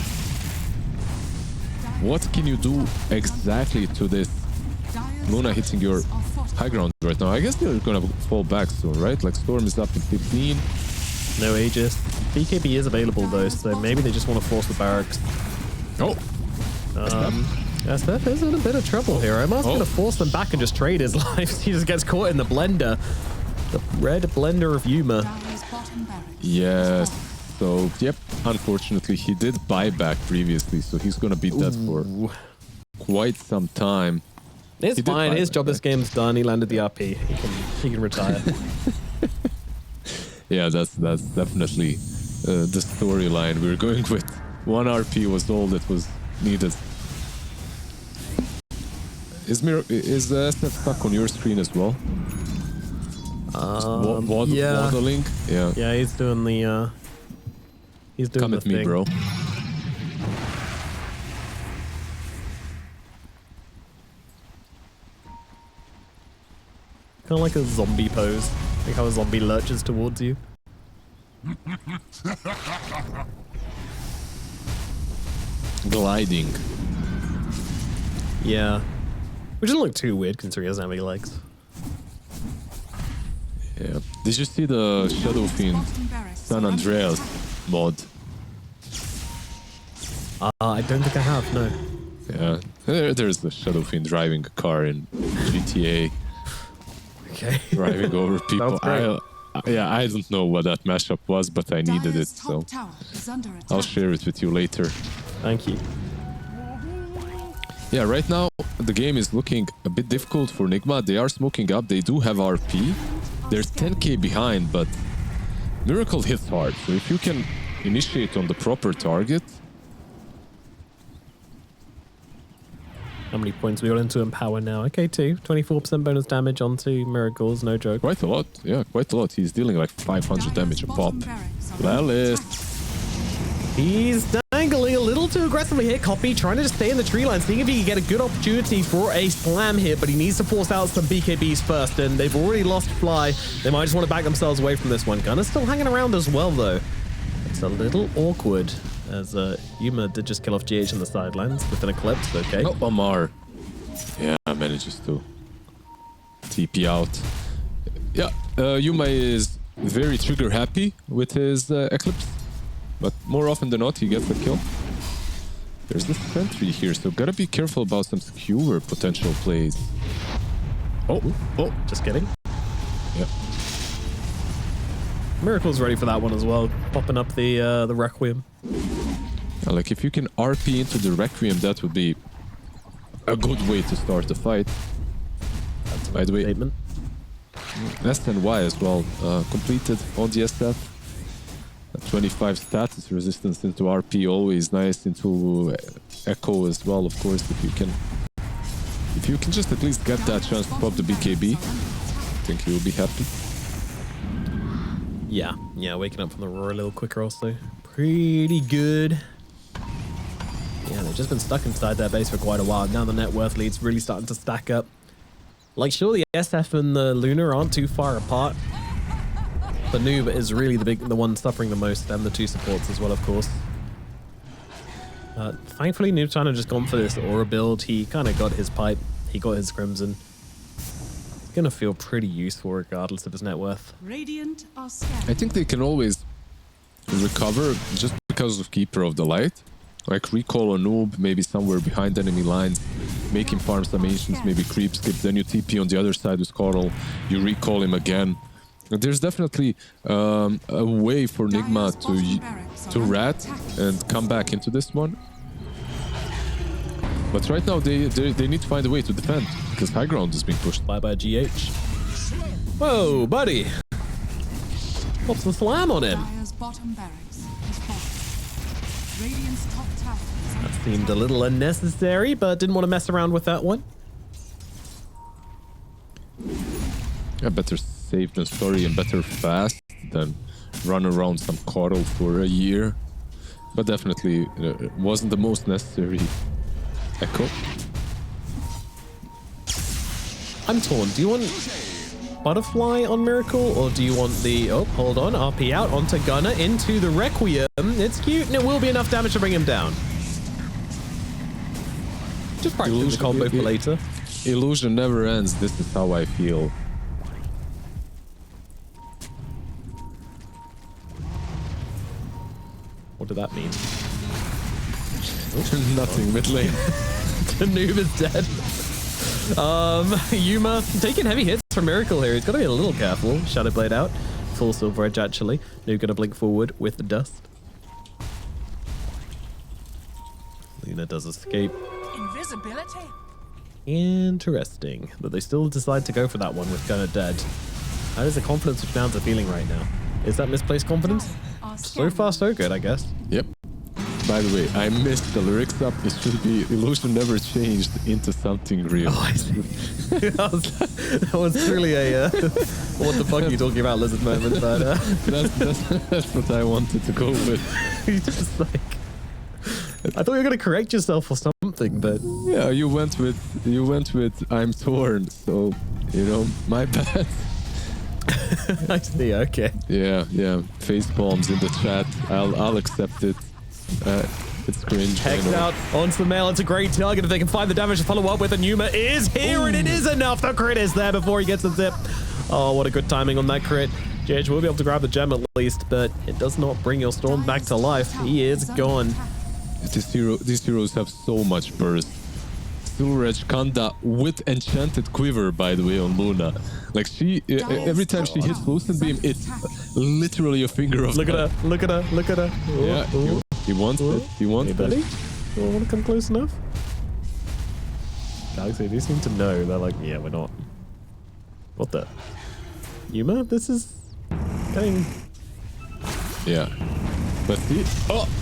What can you do exactly to this? Luna hitting your high ground right now. I guess they're gonna fall back soon, right? Like, Storm is up in 15. No Aegis. BKB is available though, so maybe they just want to force the barracks. Oh! SF is in a bit of trouble here. I'm going to force them back and just trade his life. He just gets caught in the blender. The red blender of Yuma. Yes. So, yep. Unfortunately, he did buy back previously, so he's going to be dead for quite some time. It's fine. His job this game's done. He landed the RP. He can retire. Yeah, that's definitely the storyline we're going with. 1 RP was all that was needed. Is SF stuck on your screen as well? Yeah. Waddling? Yeah. Yeah, he's doing the Come the at me, thing. bro. Kind of like a zombie pose. Like how a zombie lurches towards you. Gliding. Yeah. Which doesn't look too weird considering he doesn't have any legs. Yeah. Did you see the Shadow Fiend San Andreas mod? I don't think I have, no. Yeah. There's the Shadow Fiend driving a car in GTA, Okay. driving over people. Sounds great. I don't know what that mashup was, but I needed it, Dire's so top tower is under attack. I'll share it with you later. Thank you. Yeah, right now the game is looking a bit difficult for Nigma. They are smoking up. They do have RP. They're 10k behind, but Miracle hits hard. So if you can initiate on the proper target, How many points we got into Empower now? Okay, 2. 24% bonus damage onto Miracles, no joke. quite a lot. Yeah, quite a lot. He's dealing like 500 damage a pop. Lelis. He's dangling a little too aggressively here. Copy trying to just stay in the tree line, seeing if he can get a good opportunity for a slam here, but he needs to force out some BKBs first, and they've already lost Fly. They might just want to back themselves away from this one. Gunner's still hanging around as well, though. It's a little awkward, as Yuma did just kill off GH on the sidelines with an Eclipse, okay. Oh, Amar. Yeah, manages to TP out. Yeah, Yuma is very trigger happy with his Eclipse, but more often than not, he gets the kill. There's this sentry here, so gotta be careful about some skewer potential plays. Oh, Just kidding. yeah. Miracle's ready for that one as well, popping up the Requiem. Yeah, like if you can RP into the Requiem, that would be a good way to start the fight. That's a By the way, statement. SNY as well, completed on the SF. 25 status resistance into RP, always nice, into Echo as well, of course, if you can just at least get that chance to pop the BKB, I think you'll be happy. Yeah, waking up from the roar a little quicker also. Pretty good. Yeah, they've just been stuck inside their base for quite a while. Now the net worth lead's really starting to stack up. Like, sure, the SF and the Lunar aren't too far apart. The noob is really the one suffering the most, and the two supports as well, of course. Thankfully, Noob's kind of just gone for this aura build. He kind of got his pipe. He got his crimson. It's gonna feel pretty useful regardless of his net worth. Radiant are scanning. I think they can always recover just because of Keeper of the Light. Like recall a noob, maybe somewhere behind enemy lines, make him farm some ancients, maybe creep skip, then you TP on the other side with Coral, you recall him again. And there's definitely a way for Nigma to rat and come back into this one. But right now they need to find a way to defend because high ground is being pushed. Bye bye GH. Whoa, buddy. What's the slam on him? Dire's bottom barracks is falling. Radiant's top tower is under That seemed a little unnecessary, but didn't want to mess around with that one. Yeah, better safe than sorry and better fast than run around some coddle for a year. But definitely it wasn't the most necessary echo. I'm torn. Do you want Butterfly on Miracle, or do you want the... Oh, hold on. RP out onto Gunner into the Requiem. It's cute, and it will be enough damage to bring him down. Just practice the combo for later. Illusion never ends. This is how I feel. What did that mean? Nothing mid lane. The noob is dead. Yuma taking heavy hits from Miracle here. He's got to be a little careful. Shadow Blade out. Full Silver Edge, actually. Noob going to blink forward with the dust. Luna does escape. invisibility. Interesting. But they still decide to go for that one with Gunner dead. How is the confidence which Nouns are feeling right now? Is that misplaced confidence? So far, so good, I guess. Yep. By the way, I missed the lyrics up. It should be illusion never changed into something real. Oh, I see. that was truly a what the fuck are you talking about, lizard moment, but That's what I wanted to go with. you just like I thought you were gonna correct yourself or something, but Yeah, you went with I'm torn, so you know, my bad. I see, okay. Yeah. Face palms in the chat. I'll accept it. It's cringe. I Hex know. out onto the mail. It's a great target if they can find the damage to follow up with. And Nigma is here, and it is enough. The crit is there before he gets the zip. Oh, what a good timing on that crit. JH will be able to grab the gem at least, but it does not bring your Storm back to life. He is gone. These heroes have so much burst. Sulraj Kanda with enchanted quiver, by the way, on Luna. Like she, every time she hits Lucent Beam, it's literally a finger of. Look at her! Look at her! Look at her! Ooh, Yeah, ooh. he wants it. He wants Hey, buddy, it. you want to come close enough? Galaxy, they seem to know. They're like, yeah, we're not. What the? Nigma, this is getting. Yeah. But he,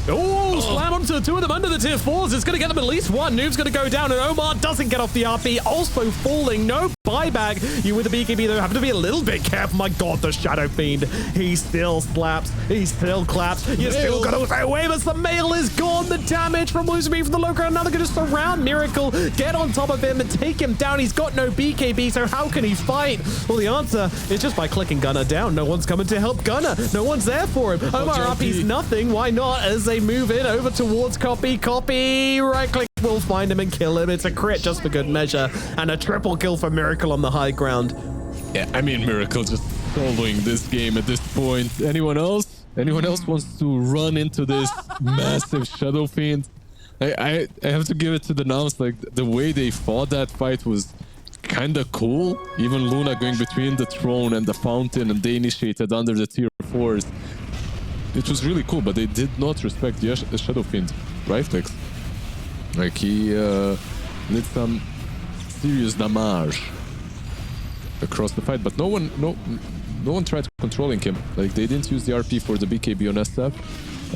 Oh, slam onto the two of them under the tier 4s. It's going to get them at least one. Noob's going to go down, and Omar doesn't get off the RP. Also falling. No buyback. You with the BKB, though, have to be a little bit careful. My God, the Shadow Fiend. He still slaps. He still claps. You still got to stay away, but the mail is gone. The damage from losing me from the low ground. Now they're going to surround Miracle, get on top of him, and take him down. He's got no BKB, so how can he fight? Well, the answer is just by clicking Gunner down. No one's coming to help Gunner. No one's there for him. Omar RP's nothing. Why not? As they move in over towards Copy. Right click will find him and kill him. It's a crit just for good measure. And a triple kill for Miracle on the high ground. yeah, I mean, Miracle just soloing this game at this point. Anyone else? Anyone else wants to run into this massive Shadow Fiend? I have to give it to the nouns. Like, the way they fought that fight was kind of cool. Even Luna going between the throne and the fountain, and they initiated under the tier 4s. It was really cool, but they did not respect the Shadow Fiend right clicks. Like, he did some serious damage across the fight, but no one tried controlling him. Like, they didn't use the RP for the BKB on SF,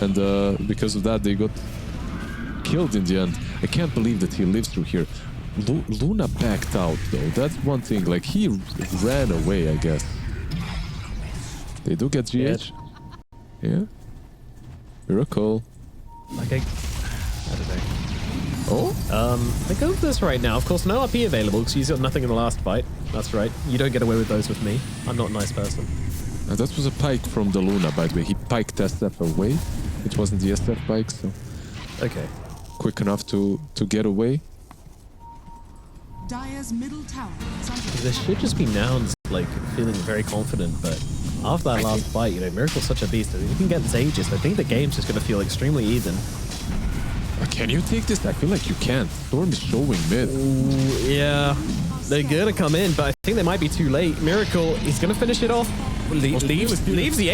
and because of that, they got killed in the end. I can't believe that he lives through here. Luna backed out, though. That's one thing. Like, he ran away, I guess. They do get GH. Yeah. Miracle. Like, I don't know. Oh? I go for this right now. Of course, no RP available because he's got nothing in the last fight. That's right. You don't get away with those with me. I'm not a nice person. That was a pike from the Luna, by the way. He piked SF away. It wasn't the SF pike, so Okay. quick enough to get away. Dire's middle tower is under There should just be nouns, like, feeling very confident, but after that last fight, you know, Miracle's such a beast. If you can get this Aegis, I think the game's just going to feel extremely even. Can you take this? I feel like you can't. Storm is showing mid. Ooh, yeah. They're going to come in, but I think they might be too late. Miracle, he's going to finish it off. Leaves the Aegis. Leaves the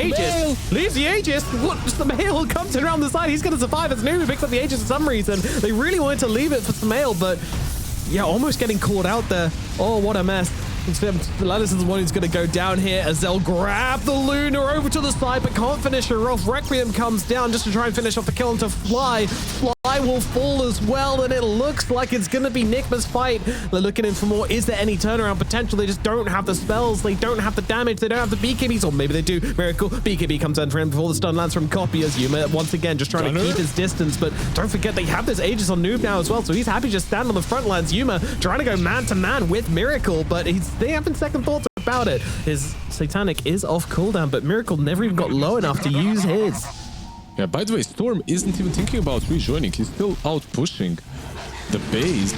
Aegis. What? The Mail comes around the side. He's going to survive as Numi picks up the Aegis for some reason. They really wanted to leave it for Smail, but yeah, almost getting caught out there. Oh, what a mess. Lattice is the one who's going to go down here as they'll grab the Luna over to the side, but can't finish her off. Requiem comes down just to try and finish off the kill into Fly. Fly will fall as well, and it looks like it's going to be Nigma's fight. They're looking in for more. Is there any turnaround potential? They just don't have the spells. They don't have the damage. They don't have the BKBs, or maybe they do. Miracle. BKB comes in for him before the stun lands from Copy as Yuma once again just trying to keep his distance, but don't forget they have this Aegis on Noob now as well, so he's happy to just stand on the front lines. Yuma trying to go man-to-man with Miracle, but they having second thoughts about it. His Satanic is off cooldown, but Miracle never even got low enough to use his. Yeah, by the way, Storm isn't even thinking about rejoining. He's still out pushing the base.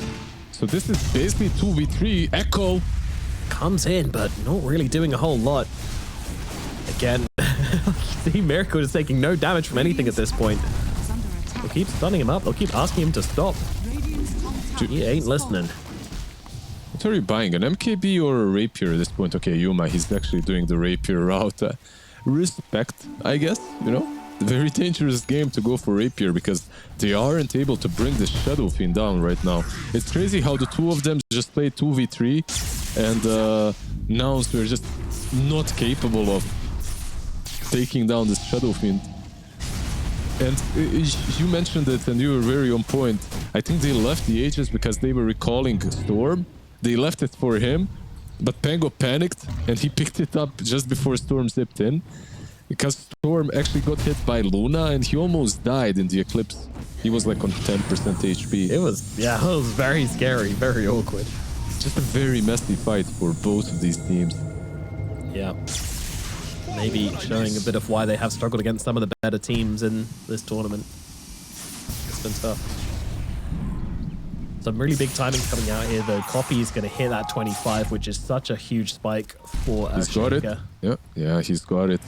So this is basically 2v3. Echo Comes in, but not really doing a whole lot. Again, see, Miracle is taking no damage from anything at this point. is under attack. They'll keep stunning him up. They'll keep asking him to stop. Radiant's top tower He ain't is listening. What are you buying? An MKB or a Rapier at this point? Okay, Yuma, he's actually doing the Rapier route. Respect, I guess, you know? Very dangerous game to go for Rapier because they aren't able to bring the Shadow Fiend down right now. It's crazy how the two of them just played 2v3 and now they're just not capable of taking down this Shadow Fiend. And you mentioned it and you were very on point. I think they left the Aegis because they were recalling Storm. They left it for him, but Pango panicked and he picked it up just before Storm zipped in. Because Storm actually got hit by Luna and he almost died in the Eclipse. He was like on 10% HP. It was very scary, very awkward. Just a very messy fight for both of these teams. Yeah. Maybe showing a bit of why they have struggled against some of the better teams in this tournament. It's been tough. Some really big timings coming out here, though. Copy is going to hit that 25, which is such a huge spike for He's got it. Yeah, he's got it.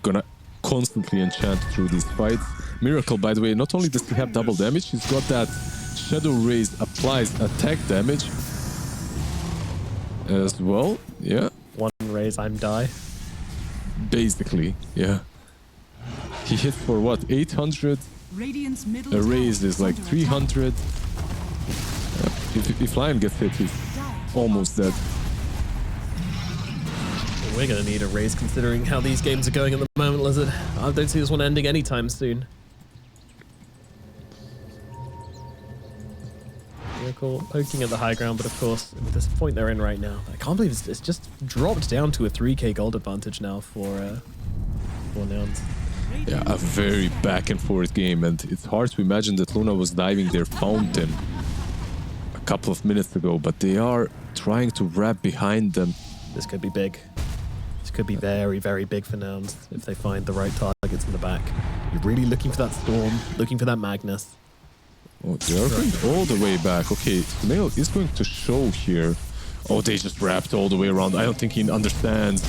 Gonna constantly enchant through these fights. Miracle, by the way, not only does he have double damage, he's got that Shadow Raise applies attack damage as well. Yeah. One raise, I'm die. Basically, yeah. He hit for what? 800? Radiant's middle A raise tower is like under 300. If Lion gets hit, he's almost dead. We're going to need a raise considering how these games are going at the moment, Lizard. I don't see this one ending anytime soon. Miracle poking at the high ground, but of course, at this point they're in right now, I can't believe it's just dropped down to a 3k gold advantage now for Nouns. Yeah, a very back and forth game, and it's hard to imagine that Luna was diving their fountain a couple of minutes ago, but they are trying to wrap behind them. This could be big. This could be very, very big for Nouns if they find the right targets in the back. You're really looking for that Storm, looking for that Magnus. Oh, they are going all the way back. Okay, Mail is going to show here. Oh, they just wrapped all the way around. I don't think he understands.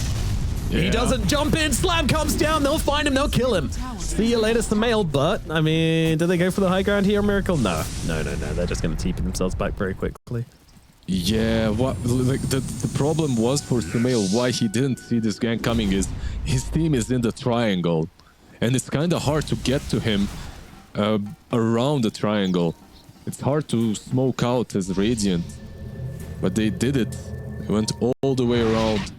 Yeah. He doesn't jump in. Slam comes down. They'll find him. They'll kill him. See you later, Mail. But, I mean, do they go for the high ground here, Miracle? No. They're just going to TP themselves back very quickly. Yeah, what like the problem was for Sumail, why he didn't see this gang coming is his team is in the triangle. And it's kind of hard to get to him around the triangle. It's hard to smoke out as Radiant. But they did it. They went all the way around.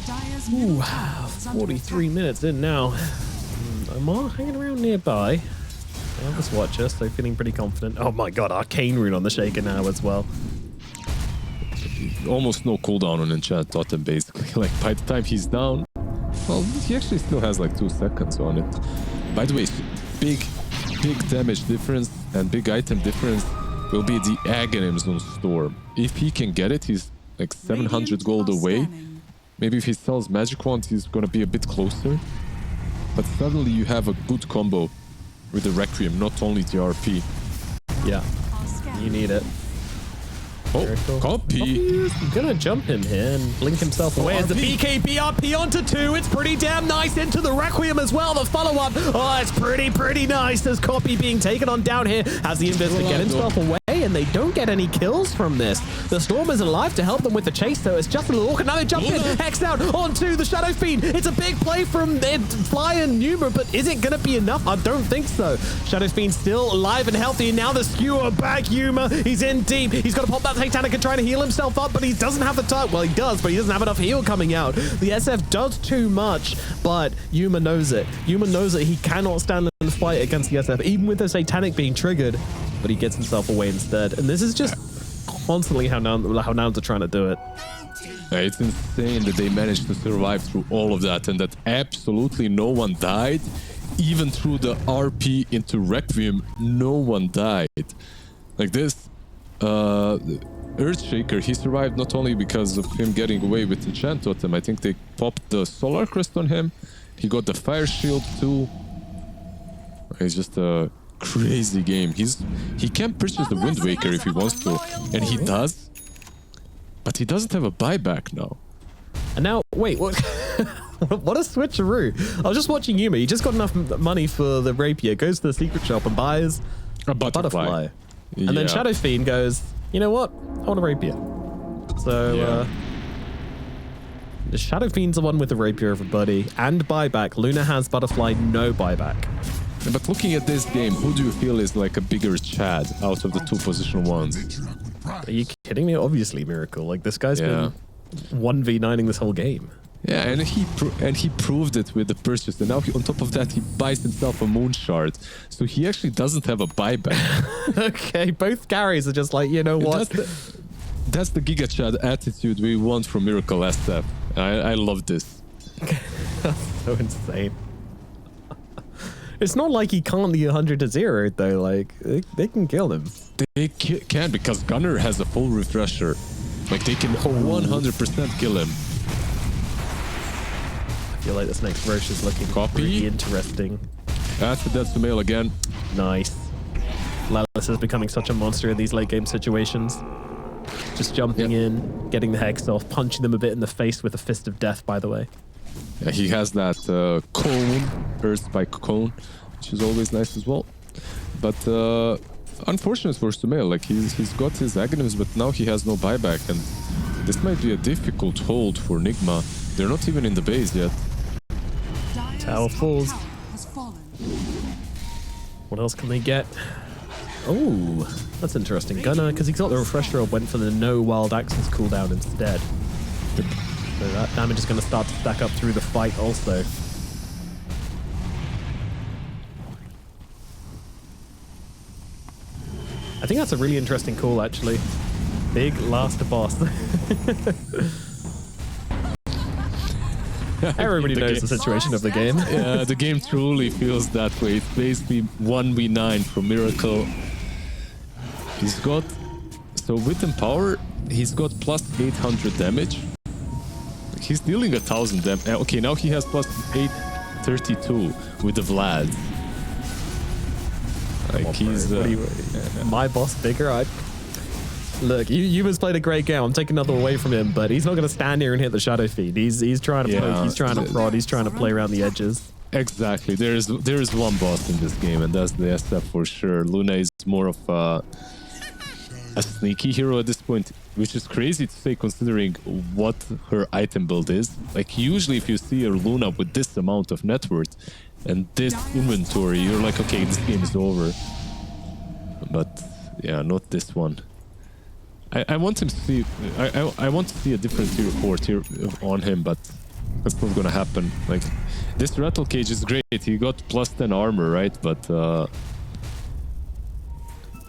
Dire's Ooh, middle tower is under 43 attack. minutes in now. Omar hanging around nearby. Elvis Watcher, so feeling pretty confident. Oh my god, Arcane Rune on the Shaker now as well. Almost no cooldown on Enchant Totem, basically. Like, by the time he's down, well, he actually still has like 2 seconds on it. By the way, big damage difference and big item difference will be the Aghanims on Storm. If he can get it, he's like 700 gold away. Maybe if he sells Magic Wand, he's gonna be a bit closer. But suddenly you have a good combo with the Requiem, not only the RP. Yeah, you need it. Oh, copy! He's gonna jump in here and blink himself away as the BKB RP onto 2. It's pretty damn nice into the Requiem as well. The follow-up, oh, it's pretty nice. As Copy being taken on down here. Has the Invis to get himself away, and they don't get any kills from this. The Storm is alive to help them with the chase, though. It's just a little awkward. Now they jump in, Hex down onto the Shadow Fiend. It's a big play from Fly and Numa, but is it gonna be enough? I don't think so. Shadow Fiend still alive and healthy, and now the Skewer back. Yuma, he's in deep. He's got to pop that Titanic and trying to heal himself up, but he doesn't have the time. Well, he does, but he doesn't have enough heal coming out. The SF does too much, but Yuma knows it. Yuma knows that he cannot stand and fight against the SF, even with the Satanic being triggered, but he gets himself away instead. And this is just constantly how Nouns are trying to do it. It's insane that they managed to survive through all of that and that absolutely no one died. Even through the RP into Requiem, no one died. Like this, Earthshaker, he survived not only because of him getting away with Enchant Totem. I think they popped the Solar Crest on him. He got the Fire Shield too. It's just a crazy game. He can purchase the Wind Waker if he wants to, and he does. But he doesn't have a buyback now. And now, wait, what? What a switcheroo. I was just watching Yuma. He just got enough money for the Rapier, goes to the secret shop and buys A butterfly. And then Shadow Fiend goes, you know what? I want a Rapier. So, the Shadow Fiend's the one with the Rapier, everybody. And buyback. Luna has Butterfly, no buyback. But looking at this game, who do you feel is like a bigger Chad out of the 2 position ones? Are you kidding me? Obviously, Miracle. Like, this guy's been 1v9ing this whole game. Yeah, and he proved it with the purchase, and now on top of that he buys himself a moon shard, so he actually doesn't have a buyback. Okay, both carries are just like, you know what? That's the Giga Chad attitude we want from Miracle SF. I love this. So insane. It's not like he can't be 100 to 0 though. Like they can kill him. They can, because Gunner has a full refresher. Like they can 100% kill him. I feel like this next Roche is looking Copy. really interesting. After that, Sumail again. Nice. Lallis is becoming such a monster in these late game situations. Just jumping in, getting the Hex off, punching them a bit in the face with a Fist of Death, by the way. Yeah, he has that cone, Earth Spike cone, which is always nice as well. But unfortunate for Sumail, like he's got his Aghanims, but now he has no buyback, and this might be a difficult hold for Nigma. They're not even in the base yet. Tower falls. What else can they get? Oh, that's interesting. Gunner, because he got the refresher up, went for the no wild access cooldown instead. So that damage is going to start to stack up through the fight also. I think that's a really interesting call, actually. Big last boss. Everybody knows the situation of the game. Yeah, the game truly feels that way. It's basically 1v9 from Miracle. He's got, so with Empower, he's got plus 800 damage. He's dealing 1000 damage. Okay, now he has plus 832 with the Vlad. Like he's my boss bigger. Look, you has played a great game. I'm taking nothing away from him, but he's not going to stand here and hit the shadow feed. He's trying to poke, he's trying to prod, he's trying to play around the edges. Exactly. There is one boss in this game, and that's the SF for sure. Luna is more of a sneaky hero at this point, which is crazy to say considering what her item build is. Like usually if you see a Luna with this amount of net worth and this inventory, you're like, okay, this game is over. But yeah, not this one. I want him to see. I want to see a different tier 4 tier on him, but that's not gonna happen. Like this rattle cage is great. He got plus 10 armor, right? But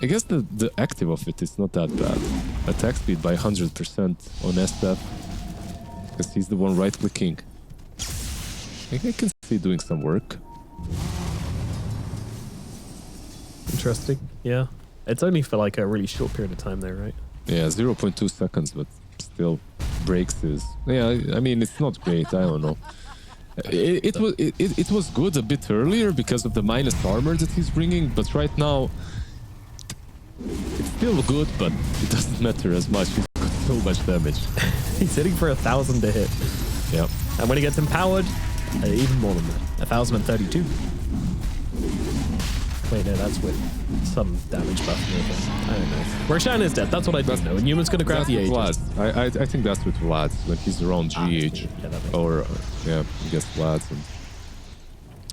I guess the active of it is not that bad. Attack speed by 100% on SF, because he's the one right clicking. I can see doing some work. Interesting. Yeah, it's only for like a really short period of time, though, right? Yeah, 0.2 seconds, but still breaks his. Yeah, I mean, it's not great. I don't know. It was good a bit earlier because of the minus armor that he's bringing, but right now it's still good, but it doesn't matter as much. He's got so much damage. He's hitting for 1,000 to hit. Yeah. And when he gets empowered, even more than that. 1,032. Wait, no, that's with some damage buff. I don't know. Roshan is dead. That's what I do know. And Newman's going to grab the age. I think that's with Vlad when he's around GH. Or, yeah, he gets Vlad and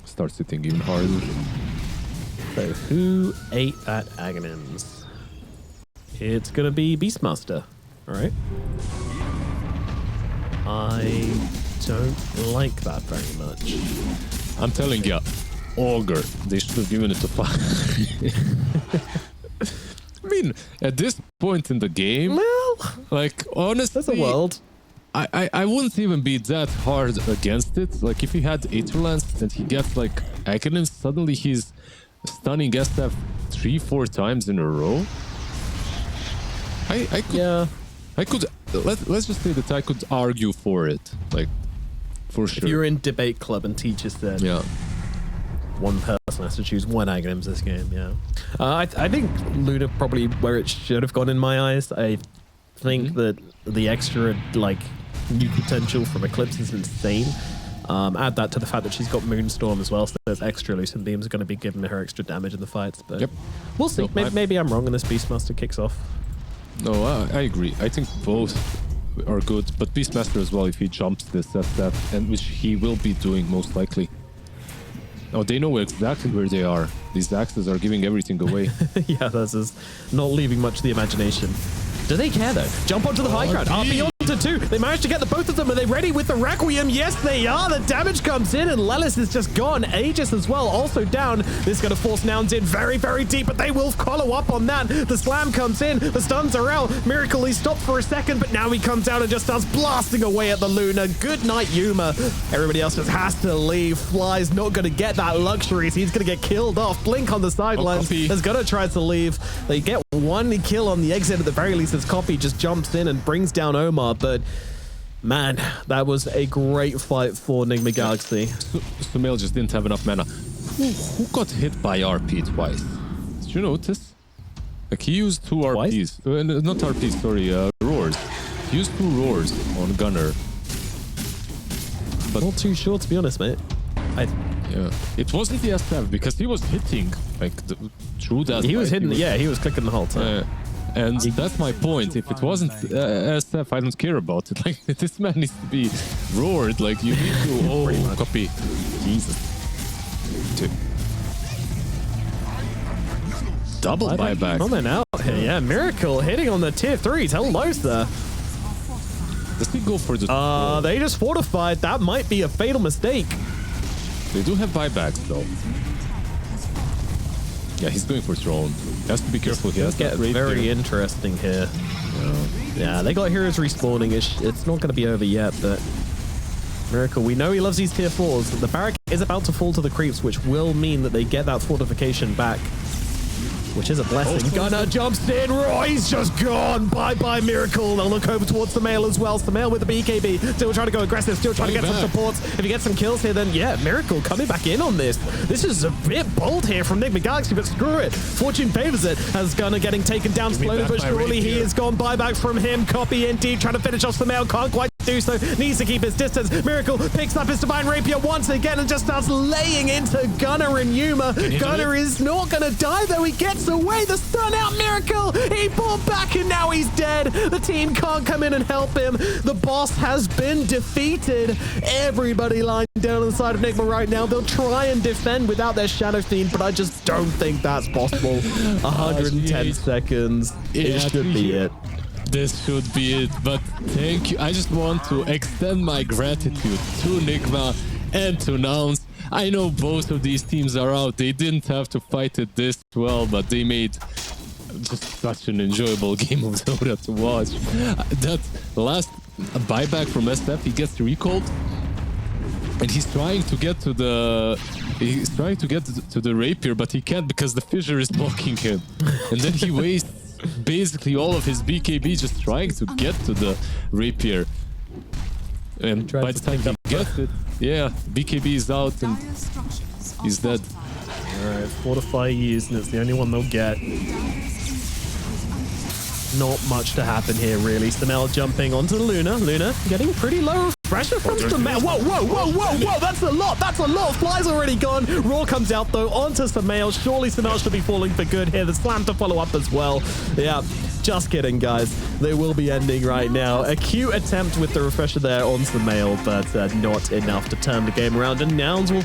starts hitting even harder. So, who ate that Aghanims? It's going to be Beastmaster. All right. I don't like that very much. I'm telling you, Augur, they should have given it to Fire. I mean, at this point in the game, well, like, honestly, that's a world. I wouldn't even be that hard against it. Like, if he had Aetherlance and he gets, like, Aghanims, suddenly he's stunning SF 3-4 times in a row. Let's just say that I could argue for it, like, for sure. If you're in debate club and teachers said, yeah, one person has to choose one Aghanims this game, yeah. I think Luna probably where it should have gone in my eyes. I think that the extra, like, new potential from Eclipse is insane. Add that to the fact that she's got Moonstorm as well, so there's extra Lucent Beams are going to be giving her extra damage in the fights. But we'll see. No, maybe I'm wrong and this Beastmaster kicks off. No, I agree. I think both are good, but Beastmaster as well if he jumps this SF, and which he will be doing most likely. Oh, they know exactly where they are. These axes are giving everything away. Yeah, this is not leaving much to the imagination. Do they care though? Jump onto the high ground. RP on to 2. They managed to get the both of them. Are they ready with the Requiem? Yes, they are. The damage comes in, and Lelis is just gone. Aegis as well, also down. This is going to force Nouns in very, very deep, but they will follow up on that. The slam comes in. The stuns are out. Miracle, he stopped for a second, but now he comes out and just starts blasting away at the Luna. Good night, Yuma. Everybody else just has to leave. Fly's not going to get that luxury, so he's going to get killed off. Blink on the sidelines is going to try to leave. They get one kill on the exit at the very least as Copy just jumps in and brings down Omar. But man, that was a great fight for Nigma Galaxy. Sumail just didn't have enough mana. Who got hit by RP twice? Did you notice? Like he used 2 RPs. Not RPs, sorry, roars. He used 2 roars on Gunner. But not too sure, to be honest, mate. Yeah, it wasn't the SF because he was hitting like through that. He was hitting. Yeah, he was clicking the whole time. And that's my point. If it wasn't SF, I don't care about it. Like this man needs to be roared. Like you need to. Copy. Jesus. Double buyback. Coming out here. Yeah, Miracle hitting on the tier 3s. Hello, sir. Does he go for the? They just fortified. That might be a fatal mistake. They do have buybacks though. Yeah, he's going for throne. He has to be careful. He has to get very interesting here. Yeah, they got heroes respawning. It's not going to be over yet, but Miracle, we know he loves these tier 4s. The barrack is about to fall to the creeps, which will mean that they get that fortification back, which is a blessing. Gunner jumps in. Roy's just gone. Bye-bye, Miracle. They'll look over towards Sumail as well. Sumail with the BKB. Still trying to go aggressive. Still trying to get some supports. If he gets some kills here, then yeah, Miracle coming back in on this. This is a bit bold here from Nigma Galaxy, but screw it. Fortune favors it. As Gunner getting taken down slowly but surely. He is gone. Buyback from him. Copy indeed. Trying to finish off Sumail. Can't quite do so. Needs to keep his distance. Miracle picks up his Divine Rapier once again and just starts laying into Gunner and Yuma. Gunner is not going to die, though. He gets away. The stun out. Miracle. He pulled back and now he's dead. The team can't come in and help him. The boss has been defeated. Everybody lying down on the side of Nigma right now. They'll try and defend without their Shadow Fiend, but I just don't think that's possible. 110 seconds. It should be it. This should be it, but thank you. I just want to extend my gratitude to Nigma and to Nouns. I know both of these teams are out. They didn't have to fight it this well, but they made just such an enjoyable game of Dota to watch. That last buyback from SF, he gets recalled, and he's trying to get to the rapier, but he can't because the fissure is blocking him, and then he wastes basically all of his BKB just trying to get to the rapier. And by the time he gets it, yeah, BKB is out and he's dead. Alright, Fortify used, and it's the only one they'll get. Not much to happen here, really. Sumail jumping onto the Luna. Luna getting pretty low pressure from Sumail. Whoa, that's a lot. Fly's already gone. Raw comes out, though, onto Sumail. Surely Sumail should be falling for good here. The slam to follow up as well. Yeah, just kidding, guys. They will be ending right now. A cute attempt with the refresher there on Sumail, but not enough to turn the game around. And Nouns will